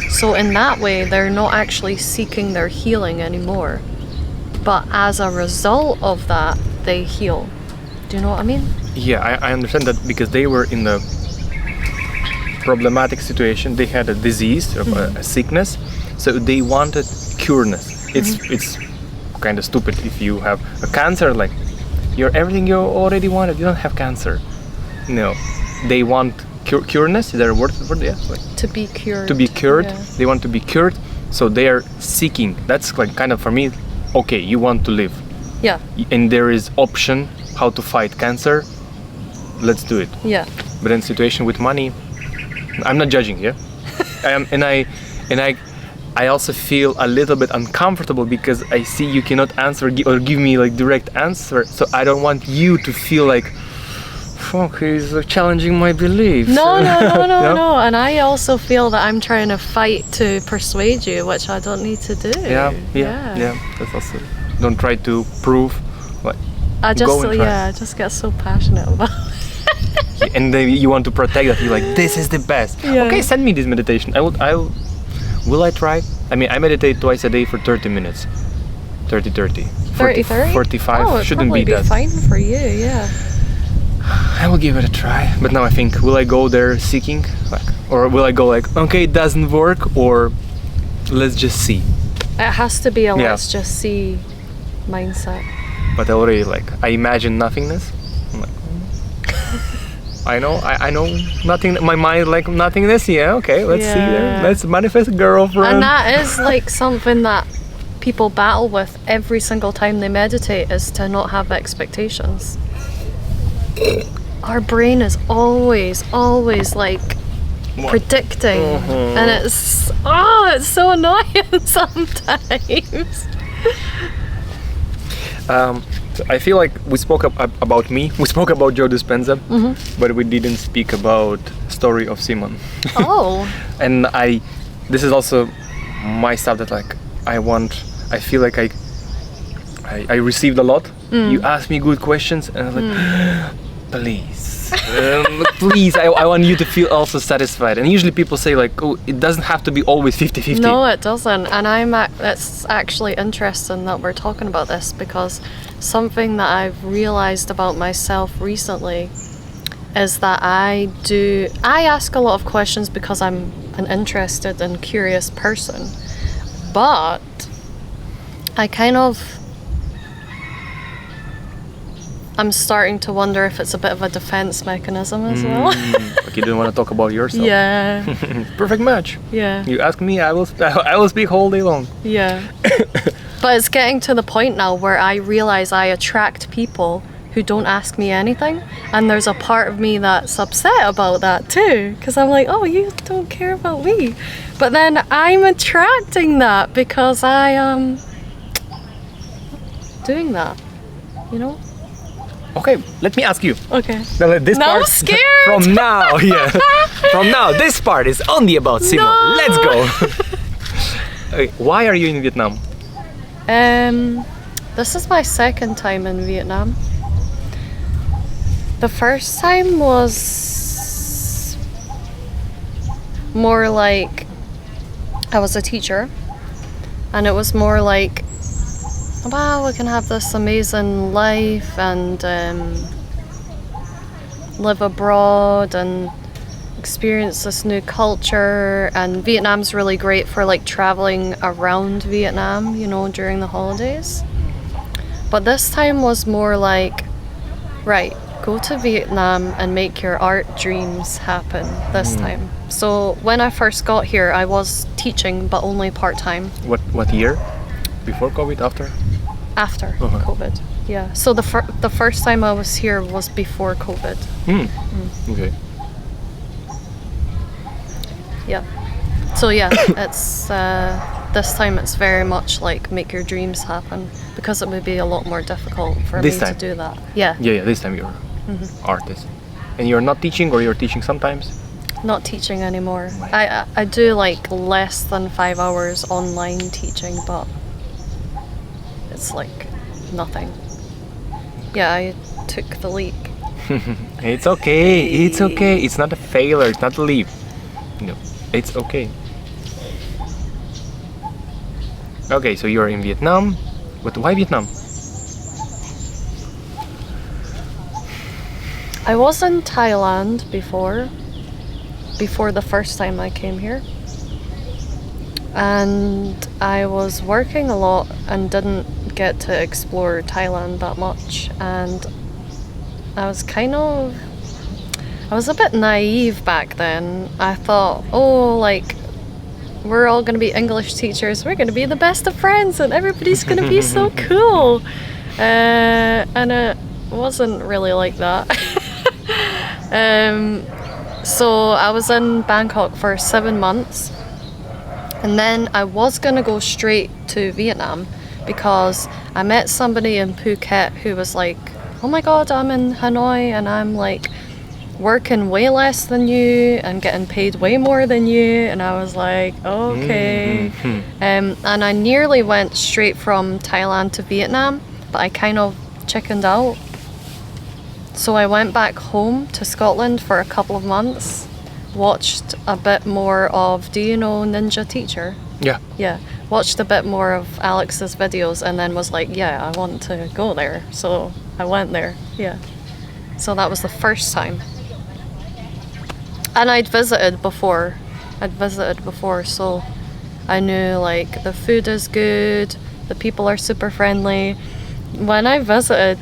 So in that way, they're not actually seeking their healing anymore. But as a result of that, they heal. Do you know what I mean? Yeah, I understand that because they were in a problematic situation. They had a disease, a sickness, so they wanted cureness. It's kind of stupid if you have a cancer, like you're everything you already wanted. You don't have cancer. No, they want cureness. Is there a word for that? Like, To be cured. to be cured. Yeah. They want to be cured. So they are seeking. That's like kind of for me. Okay, you want to live, Yeah. and there is option how to fight cancer. Let's do it. Yeah. But in situation with money, I'm not judging. Yeah, I also feel a little bit uncomfortable because I see you cannot answer or give me like direct answer. So I don't want you to feel like, fuck, he's challenging my beliefs. No. No? And I also feel that I'm trying to fight to persuade you, which I don't need to do. Yeah. That's also. Don't try to prove. What. I Go just, and try. I just get so passionate about it. And then you want to protect that. You're like, this is the best. Yeah. Okay, send me this meditation. Will I try? I mean, I meditate twice a day for 30 minutes. 30. 30? 45 Oh, it'd shouldn't probably be that. fine for you, yeah. I will give it a try. But now I think, will I go there seeking? Or will I go like, okay, it doesn't work, or let's just see. It has to be a Yeah. let's just see mindset. But I already I imagine nothingness. I'm like, I know nothing. My mind like nothingness. Yeah, okay, let's see there. Yeah. Let's manifest a girlfriend. And that is like something that people battle with every single time they meditate, is to not have expectations. Our brain is always like predicting, and it's so annoying sometimes. So I feel like we spoke about me. We spoke about Joe Dispenza, but we didn't speak about story of Simone. Oh. And this is also my stuff that like I feel like I received a lot. You asked me good questions, and I was like, please, please, I want you to feel also satisfied. And usually people say like, oh, it doesn't have to be always 50-50. No, it doesn't. And it's actually interesting that we're talking about this, because something that I've realized about myself recently is that I ask a lot of questions because I'm an interested and curious person, but I'm starting to wonder if it's a bit of a defense mechanism as well. Like you didn't want to talk about yourself. Yeah. Perfect match. Yeah. You ask me, I will speak all day long. Yeah. But it's getting to the point now where I realize I attract people who don't ask me anything, and there's a part of me that's upset about that too, because I'm like, oh, you don't care about me. But then I'm attracting that because I am doing that, you know? Okay, let me ask you. Okay. Now, this Now I'm part, scared. From now, from now, this part is only about Simone. No. Let's go. Okay, why are you in Vietnam? This is my second time in Vietnam. The first time was more like I was a teacher, and it was more like, wow, we can have this amazing life and live abroad and experience this new culture. And Vietnam's really great for like traveling around Vietnam, you know, during the holidays. But this time was more like, right, go to Vietnam and make your art dreams happen this time. So when I first got here, I was teaching, but only part-time. What year? Before COVID? After? After COVID, yeah. So the first time I was here was before COVID. Okay. Yeah. So yeah, it's this time it's very much like make your dreams happen, because it would be a lot more difficult for This me time? to do that. Yeah. Yeah, this time you're artist. And you're not teaching, or you're teaching sometimes? Not teaching anymore. I do like less than 5 hours online teaching, but it's like nothing. Yeah, I took the leap. It's okay. It's okay. It's not a failure. It's not a leap. No, it's okay. Okay, so you're in Vietnam. But why Vietnam? I was in Thailand before the first time I came here. And I was working a lot and didn't get to explore Thailand that much. And I was a bit naive back then. I thought, oh, like, we're all going to be English teachers. We're going to be the best of friends, and everybody's going to be so cool. And it wasn't really like that. So I was in Bangkok for 7 months, and then I was going to go straight to Vietnam because I met somebody in Phuket who was like, oh my god, I'm in Hanoi and I'm like working way less than you and getting paid way more than you. And I was like, okay. And I nearly went straight from Thailand to Vietnam, but I kind of chickened out. So I went back home to Scotland for a couple of months, watched a bit more of, do you know Ninja Teacher? Yeah. Yeah, watched a bit more of Alex's videos and then was like, yeah, I want to go there. So I went there, yeah. So that was the first time. And I'd visited before, so I knew like the food is good, the people are super friendly. When I visited,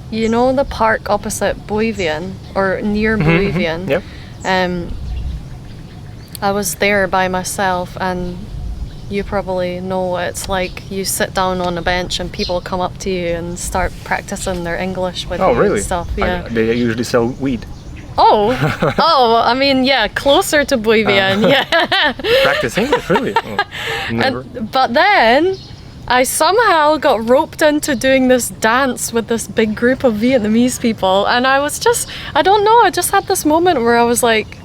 you know the park opposite Bui Vien, or near Bui Vien? Yep. I was there by myself, and you probably know what it's like. You sit down on a bench and people come up to you and start practicing their English with you really? and stuff. Yeah. They usually sell weed. Oh, I mean, yeah, closer to Bui Vien, yeah. Practice English, really? Oh, never. But then I somehow got roped into doing this dance with this big group of Vietnamese people, and I was just, I don't know, I just had this moment where I was like,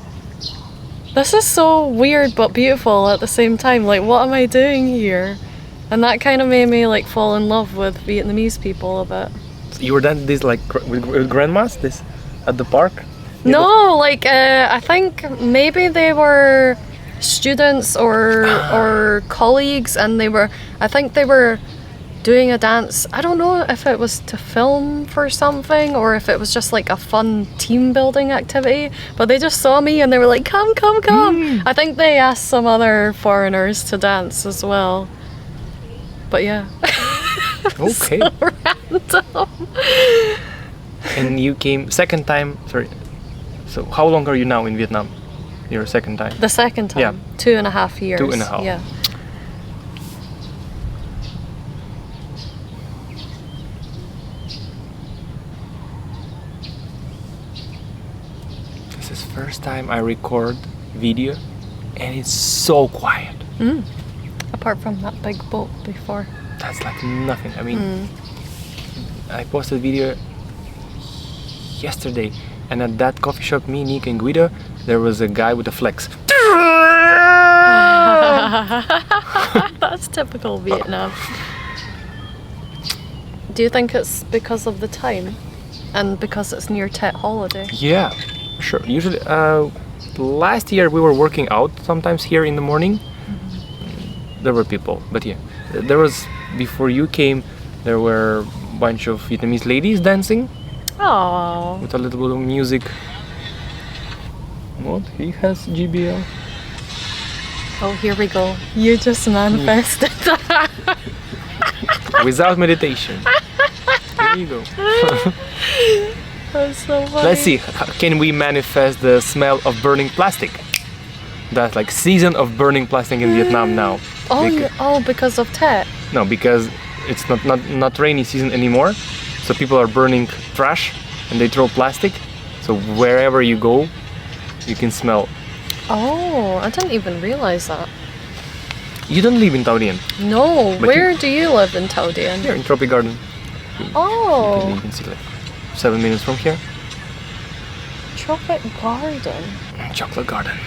this is so weird but beautiful at the same time. Like, what am I doing here? And that kind of made me like fall in love with Vietnamese people a bit. You were dancing this like with grandmas, this at the park? No, like I think maybe they were students or colleagues, and I think they were doing a dance. I don't know if it was to film for something or if it was just like a fun team building activity, but they just saw me and they were like, come. I think they asked some other foreigners to dance as well. But yeah. Okay. So random. And you came second time, sorry. So how long are you now in Vietnam? Your second time? The second time? Yeah. 2.5 years. 2.5. Yeah. This is first time I record video and it's so quiet. Apart from that big boat before. That's like nothing. I mean, I posted video yesterday, and at that coffee shop, me, Nick, and Guido, there was a guy with a flex. That's typical Vietnam. Do you think it's because of the time and because it's near Tet holiday? Yeah, sure. Usually, last year we were working out sometimes here in the morning. There were people, but yeah, there was, before you came, there were a bunch of Vietnamese ladies dancing. Oh. With a little bit of music. What? He has GBL. Oh, here we go. You just manifested that. Without meditation. Here you go. That's so funny. Let's see. Can we manifest the smell of burning plastic? That's like season of burning plastic in Vietnam now. Because of Tet. No, because it's not rainy season anymore. So people are burning trash and they throw plastic. So wherever you go, you can smell. Oh, I didn't even realize that. You don't live in Tao Dien. No, But where do you live in Tolle? Here in Tropic Garden. Oh, You can see like 7 minutes from here. Tropic Garden. Chocolate Garden.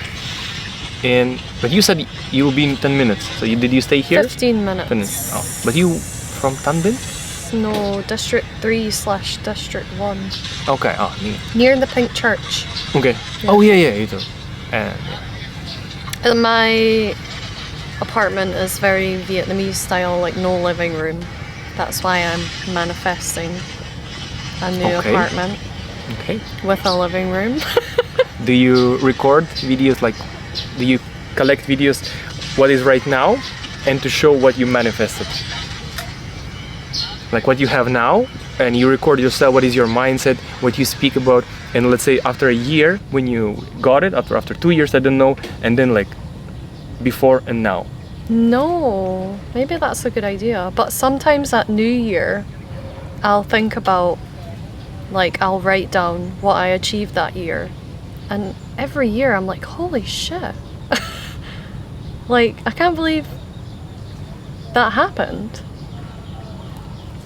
But you said you'll be in 10 minutes. So did you stay here? 15 minutes. 10 minutes. Oh. But you from Tan Binh? No, District 3/District 1. Okay. Oh, Near the Pink Church. okay. Yeah. Oh yeah, you do. Yeah. And my apartment is very Vietnamese style, like no living room. That's why I'm manifesting a new Okay. apartment Okay. with a living room. Do you record videos, like, do you collect videos what is right now and to show what you manifested? Like what you have now, and you record yourself, what is your mindset, what you speak about, and let's say after a year when you got it, after 2 years, I don't know, and then like before and now? No, maybe that's a good idea. But sometimes at New Year, I'll think about, like, I'll write down what I achieved that year. And every year I'm like, holy shit. Like, I can't believe that happened.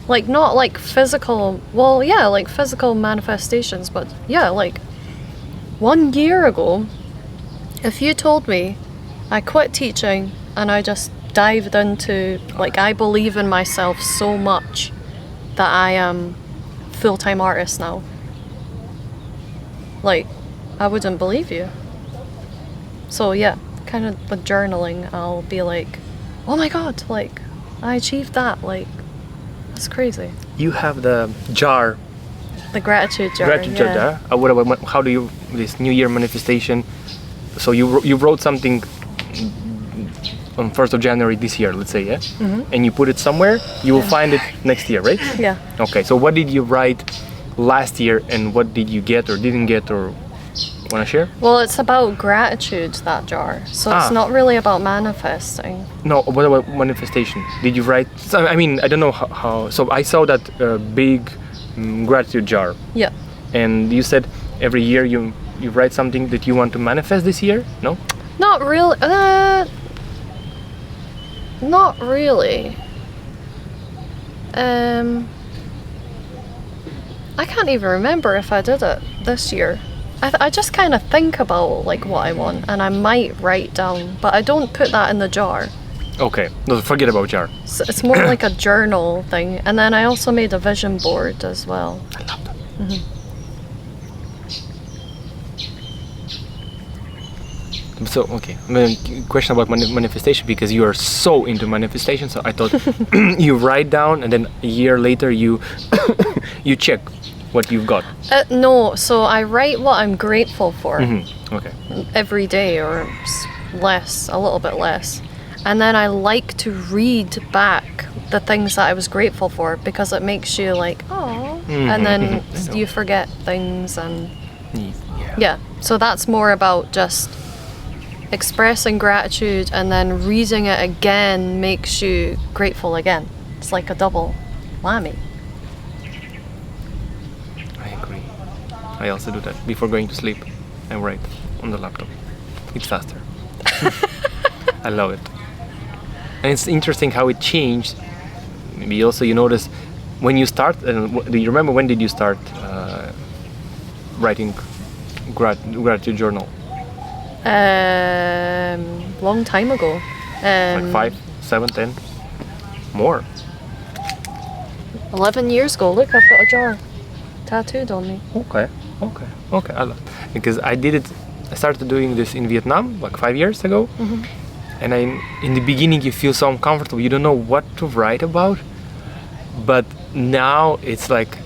Like, not like physical, well, yeah, like physical manifestations, but yeah, like 1 year ago, if you told me I quit teaching and I just dived into, like, I believe in myself so much that I am full-time artist now, like, I wouldn't believe you. So yeah, kind of with journaling, I'll be like, oh my god, like, I achieved that, like, that's crazy. You have the jar. The gratitude jar. Gratitude jar. What about, how do you, this New Year manifestation? So you wrote something on 1st of January this year, let's say, yeah? Mm-hmm. And you put it somewhere, you will find it next year, right? Yeah. Okay, so what did you write last year and what did you get or didn't get, or want to share? Well, it's about gratitude, that jar. So it's not really about manifesting. No, what about manifestation? Did you write, so, I mean, I don't know how, so I saw that big gratitude jar. Yeah. And you said every year you write something that you want to manifest this year, no? Not really. Not really. I can't even remember if I did it this year. I just kind of think about, like, what I want, and I might write down, but I don't put that in the jar. Okay, no, forget about jar. So it's more like a journal thing, and then I also made a vision board as well. I love that. Mm-hmm. So, okay, question about manifestation, because you are so into manifestation, so I thought you write down and then a year later you you check what you've got. No, so I write what I'm grateful for. Mm-hmm. Okay. Every day, or less, a little bit less. And then I like to read back the things that I was grateful for, because it makes you like, oh, and then you forget things, and yeah. So that's more about just expressing gratitude, and then reading it again makes you grateful again. It's like a double whammy. I agree. I also do that before going to sleep. I write on the laptop. It's faster. I love it. And it's interesting how it changed. Maybe also you notice when you start, do you remember when did you start writing gratitude journal? Long time ago. Like 5, 7, 10? More. 11 years ago. Look, I've got a jar tattooed on me. Okay. I love it. Because I started doing this in Vietnam like 5 years ago. Mm-hmm. And in the beginning you feel so uncomfortable. You don't know what to write about. But now it's like,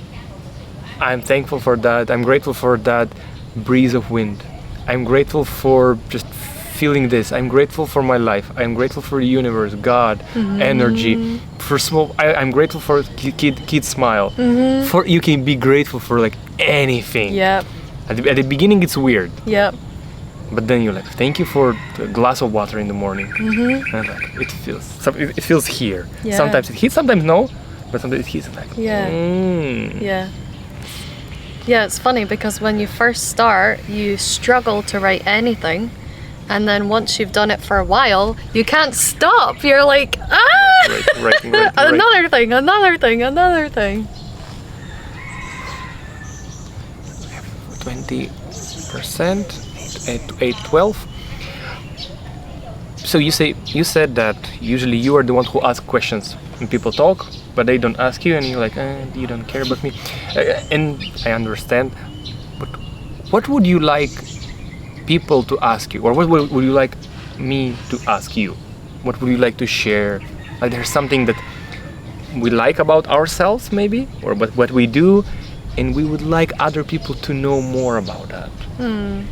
I'm thankful for that. I'm grateful for that breeze of wind. I'm grateful for just feeling this. I'm grateful for my life. I'm grateful for the universe, God, energy. For small, I'm grateful for kid smile. Mm-hmm. For you can be grateful for like anything. Yep. At the beginning it's weird. Yep. But then you're like, thank you for the glass of water in the morning. Mm-hmm. And like, it feels here. Yeah. Sometimes it hits, sometimes no, but sometimes it hits like. Yeah. Yeah. Yeah, it's funny because when you first start, you struggle to write anything, and then once you've done it for a while, you can't stop. You're like, Writing. another thing. 20%, 8-12. So you said that usually you are the one who asks questions when people talk, but they don't ask you, and you're like, you don't care about me. And I understand, but what would you like people to ask you, or what would you like me to ask you? What would you like to share? Like there's something that we like about ourselves maybe, or what we do, and we would like other people to know more about that.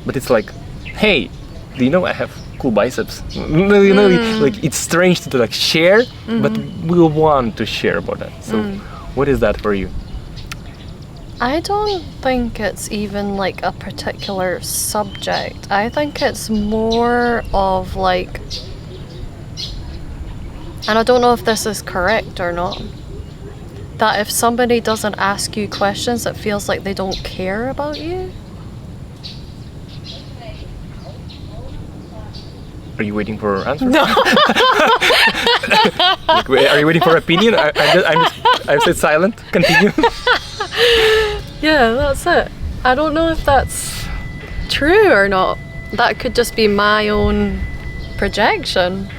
But it's like, hey, do you know I have cool biceps? You know, like it's strange to like share, but we want to share about that. So what is that for you? I don't think it's even like a particular subject. I think it's more of like and I don't know if this is correct or not, that if somebody doesn't ask you questions, it feels like they don't care about you. Are you waiting for an answer? No. Like, are you waiting for opinion? I've said silent. Continue. Yeah, that's it. I don't know if that's true or not. That could just be my own projection.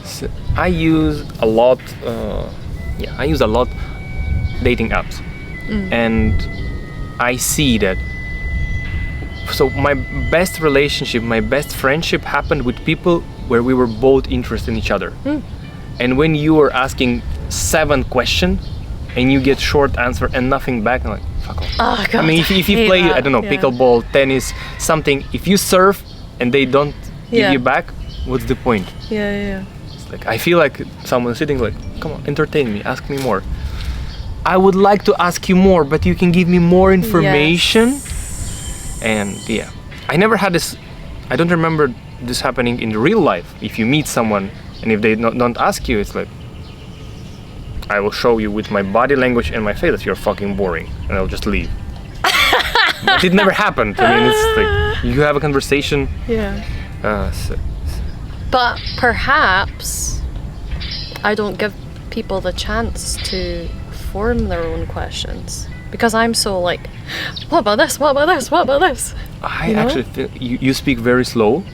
So I use a lot. I use a lot dating apps, and I see that. So my best relationship, my best friendship happened with people where we were both interested in each other. And when you are asking 7 questions and you get short answer and nothing back, I'm like, fuck off. Oh, God, I mean, if you play, that. I don't know, Yeah. pickleball, tennis, something, if you serve and they don't give Yeah. you back, what's the point? Yeah. It's like, I feel like someone sitting like, come on, entertain me, ask me more. I would like to ask you more, but you can give me more information. Yes. And yeah, I never had this. I don't remember this happening in real life. If you meet someone and if they don't ask you, it's like, I will show you with my body language and my face that you're fucking boring, and I'll just leave. But it never happened. I mean, it's like you have a conversation. Yeah. So, But perhaps I don't give people the chance to form their own questions. Because I'm so like, what about this? What about this? What about this? I actually feel you speak very slow.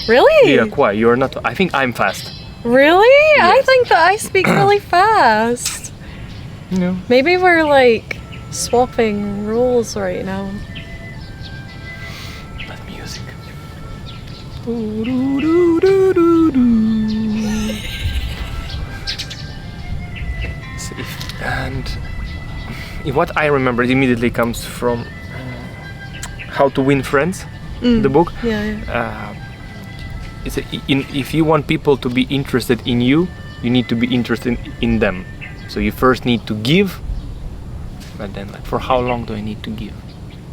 Really? Yeah, quite. You're not. I think I'm fast. Really? I Yes. think that I speak really fast. No. Maybe we're like swapping roles right now. But music. And what I remember immediately comes from How to Win Friends, the book. Yeah. If you want people to be interested in you, you need to be interested in them. So you first need to give, but then like, for how long do I need to give?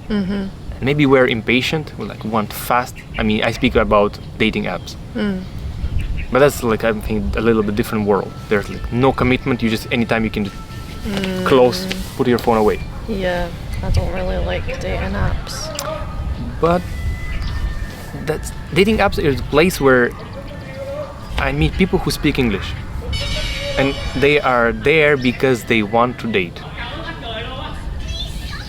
And maybe we're impatient, we like want fast. I mean, I speak about dating apps. But that's like, I think, a little bit different world. There's like no commitment. You just, anytime you can just close, put your phone away. Yeah. I don't really like dating apps. But that's, dating apps is a place where I meet people who speak English. And they are there because they want to date.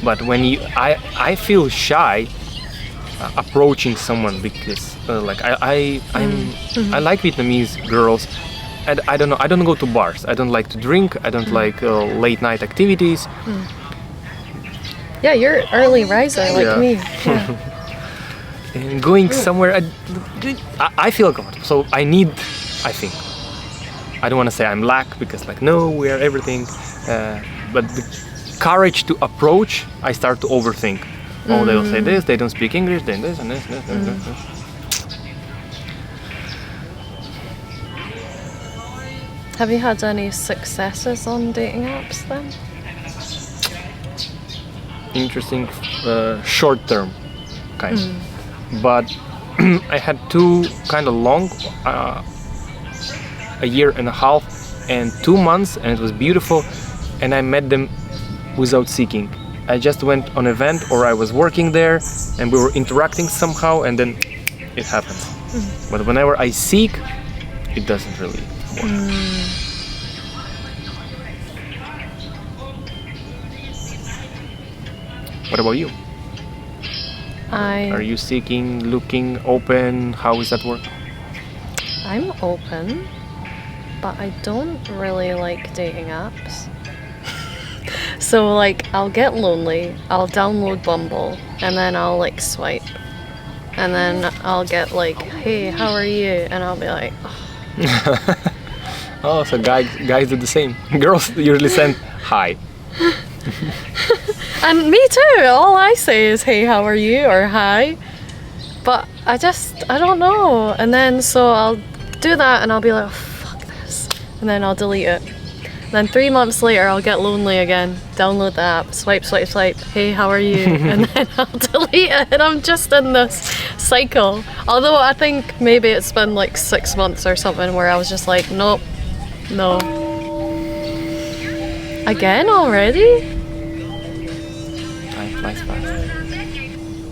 But when I feel shy approaching someone because like I like Vietnamese girls, and I don't know, I don't go to bars. I don't like to drink. I don't like late night activities. Yeah, you're early riser like Yeah. me. Yeah. And going somewhere, I feel comfortable. So I need, I think, I don't want to say I'm lack because like no, we are everything, but the courage to approach, I start to overthink. Oh, they will say this, they don't speak English, then this and this. Have you had any successes on dating apps then? Interesting, short term, kind. But I had 2 kind of long, a year and a half and 2 months, and it was beautiful. And I met them without seeking. I just went on an event, or I was working there, and we were interacting somehow, and then it happens. But whenever I seek, it doesn't really work. What about you? Are you seeking, looking, open? How is that work? I'm open, but I don't really like dating apps. So like, I'll get lonely, I'll download Bumble, and then I'll like swipe. And then I'll get like, hey, how are you? And I'll be like, oh. Oh, so guys do the same. Girls usually send hi. And me too, all I say is, hey, how are you? Or hi. But I don't know. And then so I'll do that and I'll be like, oh, fuck this. And then I'll delete it. Then 3 months later, I'll get lonely again, download the app, swipe, hey, how are you? And then I'll delete it, and I'm just in this cycle. Although I think maybe it's been like 6 months or something where I was just like, nope, No. Again already? Time flies fast.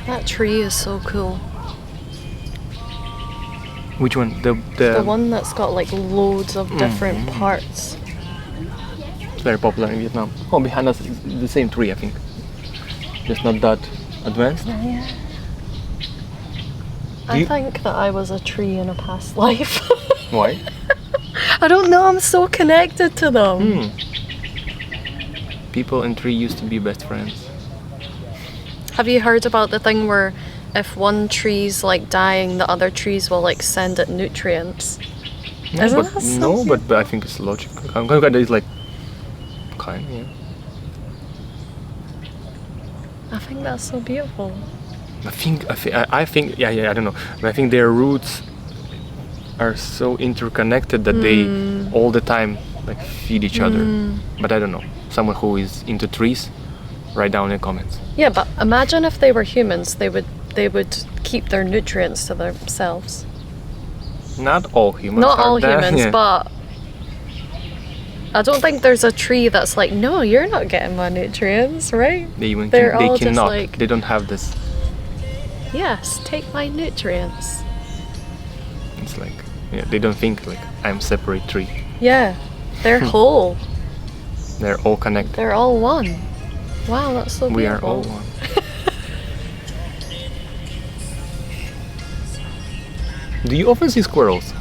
That tree is so cool. Which one? The one that's got like loads of different parts. It's very popular in Vietnam. Oh, behind us is the same tree, I think. Just not that advanced. Yeah. Do I you- think that I was a tree in a past life. Why? I don't know, I'm so connected to them. People and tree used to be best friends. Have you heard about the thing where if one tree's like dying, the other trees will like send it nutrients? Isn't but that so no, cute? but I think it's logical. Kind of like kind, yeah. I think that's so beautiful. I think, yeah, I don't know. But I think their roots are so interconnected that they all the time like feed each other. But I don't know. Someone who is into trees, write down in the comments. Yeah, but imagine if they were humans, they would keep their nutrients to themselves. Not all humans. Not are all that, humans, yeah. but I don't think there's a tree that's like, no, you're not getting my nutrients, right? They They're all just cannot. like- They don't have this. Yes, take my nutrients. It's like, yeah, they don't think like I'm separate tree. Yeah, they're whole. They're all connected. They're all one. Wow, that's so beautiful. We are all one. Do you often see squirrels?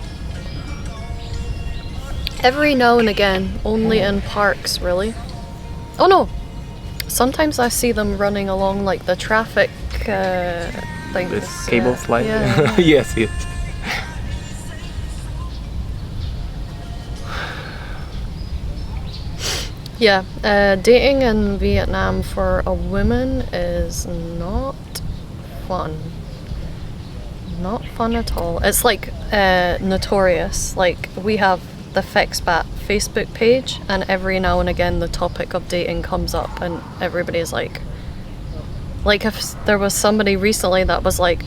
Every now and again, only in parks, really. Oh no! Sometimes I see them running along like the traffic things. This cable slide? Yeah. Yes. Yeah, dating in Vietnam for a woman is not fun. Not fun at all. It's like notorious. Like we have the Fexpat Facebook page, and every now and again the topic of dating comes up, and everybody's like if there was somebody recently that was like,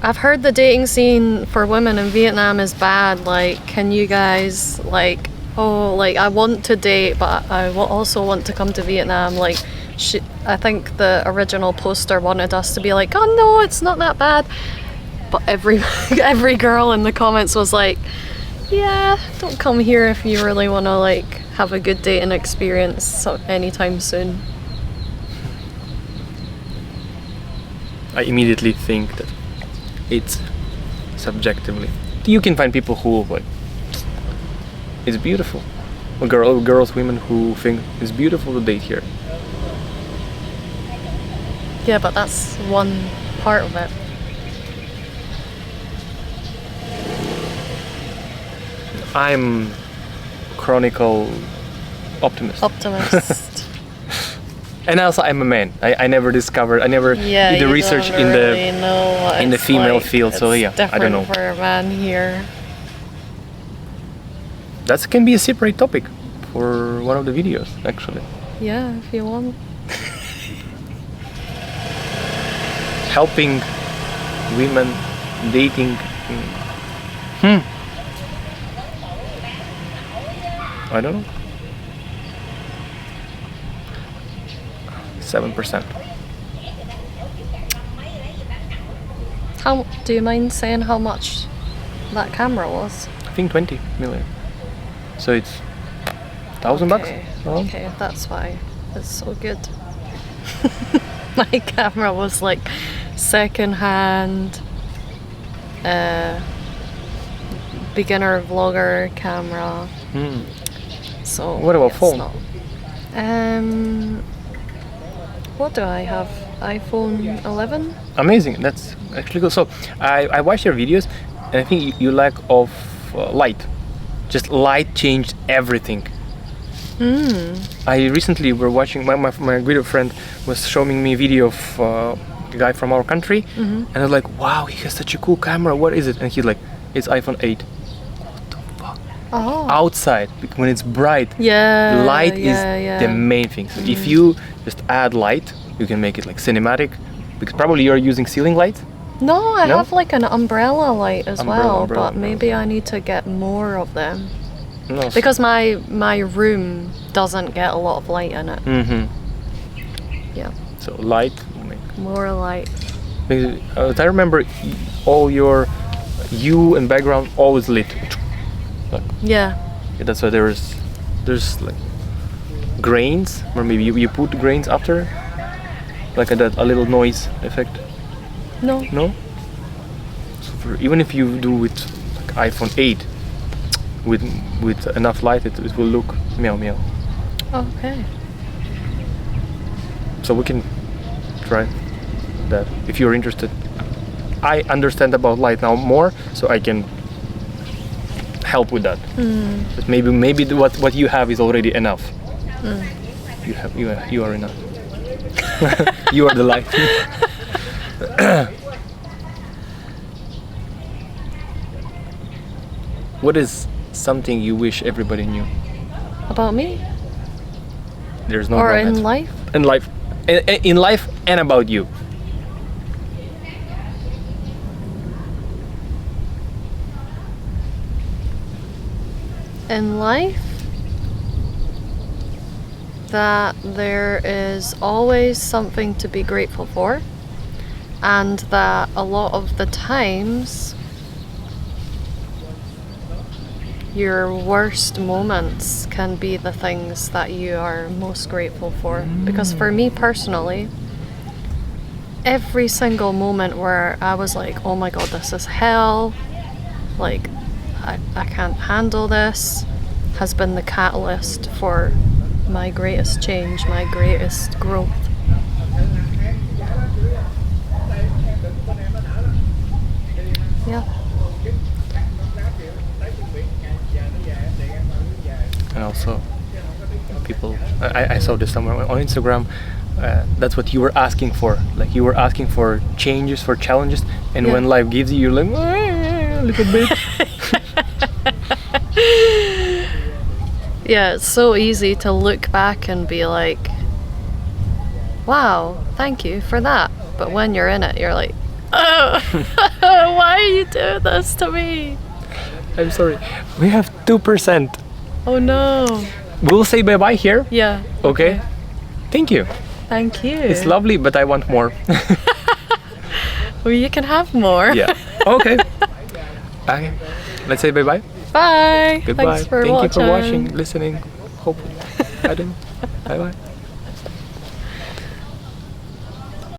I've heard the dating scene for women in Vietnam is bad. Like, can you guys like, oh, like I want to date, but I also want to come to Vietnam. Like, I think the original poster wanted us to be like, oh no, it's not that bad. But every girl in the comments was like, yeah, don't come here if you really want to like have a good dating experience anytime soon. I immediately think that it's subjectively. You can find people who like it's beautiful. Girls, women who think it's beautiful to date here. Yeah, but that's one part of it. I'm chronicle optimist. Optimist. And also I'm a man. I never did the you research don't in really know what in the it's female like. field, so It's yeah, I don't know. different for a man here. That can be a separate topic for one of the videos, actually. Yeah, if you want. Helping women dating. I don't know. 7%. How do you mind saying how much that camera was? I think 20 million. So it's $1,000. around. Okay, that's why it's so good. My camera was like second-hand, beginner vlogger camera. So What about it's phone? not- what do I have? iPhone 11? Amazing. That's actually good. So I watched your videos, and I think you lack of light. Just light changed everything. I recently were watching, my good friend was showing me a video of a guy from our country, and I was like, wow, he has such a cool camera, what is it? And he's like, it's iPhone 8. What the fuck? Oh. Outside, when it's bright, Yeah. light is yeah. the main thing. So if you just add light, you can make it like cinematic, because probably you're using ceiling light. No, I No? have like an umbrella light as well, Umbrella. but maybe I need to get more of them. No, Because my room doesn't get a lot of light in it. Yeah, so light. more light. Because I remember all your you and background always lit. Yeah. That's why there's like grains, or maybe you put grains after, like a little noise effect. No. No. So even if you do with like iPhone 8, with enough light, it will look meow meow. Okay. So we can try that if you're interested. I understand about light now more, so I can help with that. But maybe what you have is already enough. You are enough. You are the light. What is something you wish everybody knew? About me? There's no Or wrong in answer. life? In life and about you. In life, that there is always something to be grateful for, and that a lot of the times your worst moments can be the things that you are most grateful for. Because for me personally, every single moment where I was like, oh my god, this is hell, like I can't handle this, has been the catalyst for my greatest change, my greatest growth. Yeah. And also, people, I saw this somewhere on Instagram. That's what you were asking for. Like you were asking for changes, for challenges, and Yeah. when life gives you, you're like a little bit. Yeah, it's so easy to look back and be like, wow, thank you for that. But when you're in it, you're like, oh, why are you doing this to me? I'm sorry. We have 2%. Oh no. We'll say bye bye here. Yeah. Okay. Thank you. Thank you. It's lovely, but I want more. Well, you can have more. Yeah. Okay. Okay. Let's say bye bye. Bye. Goodbye. Thanks for Thank watching. you for watching, listening. Hope. I don't know. Bye bye.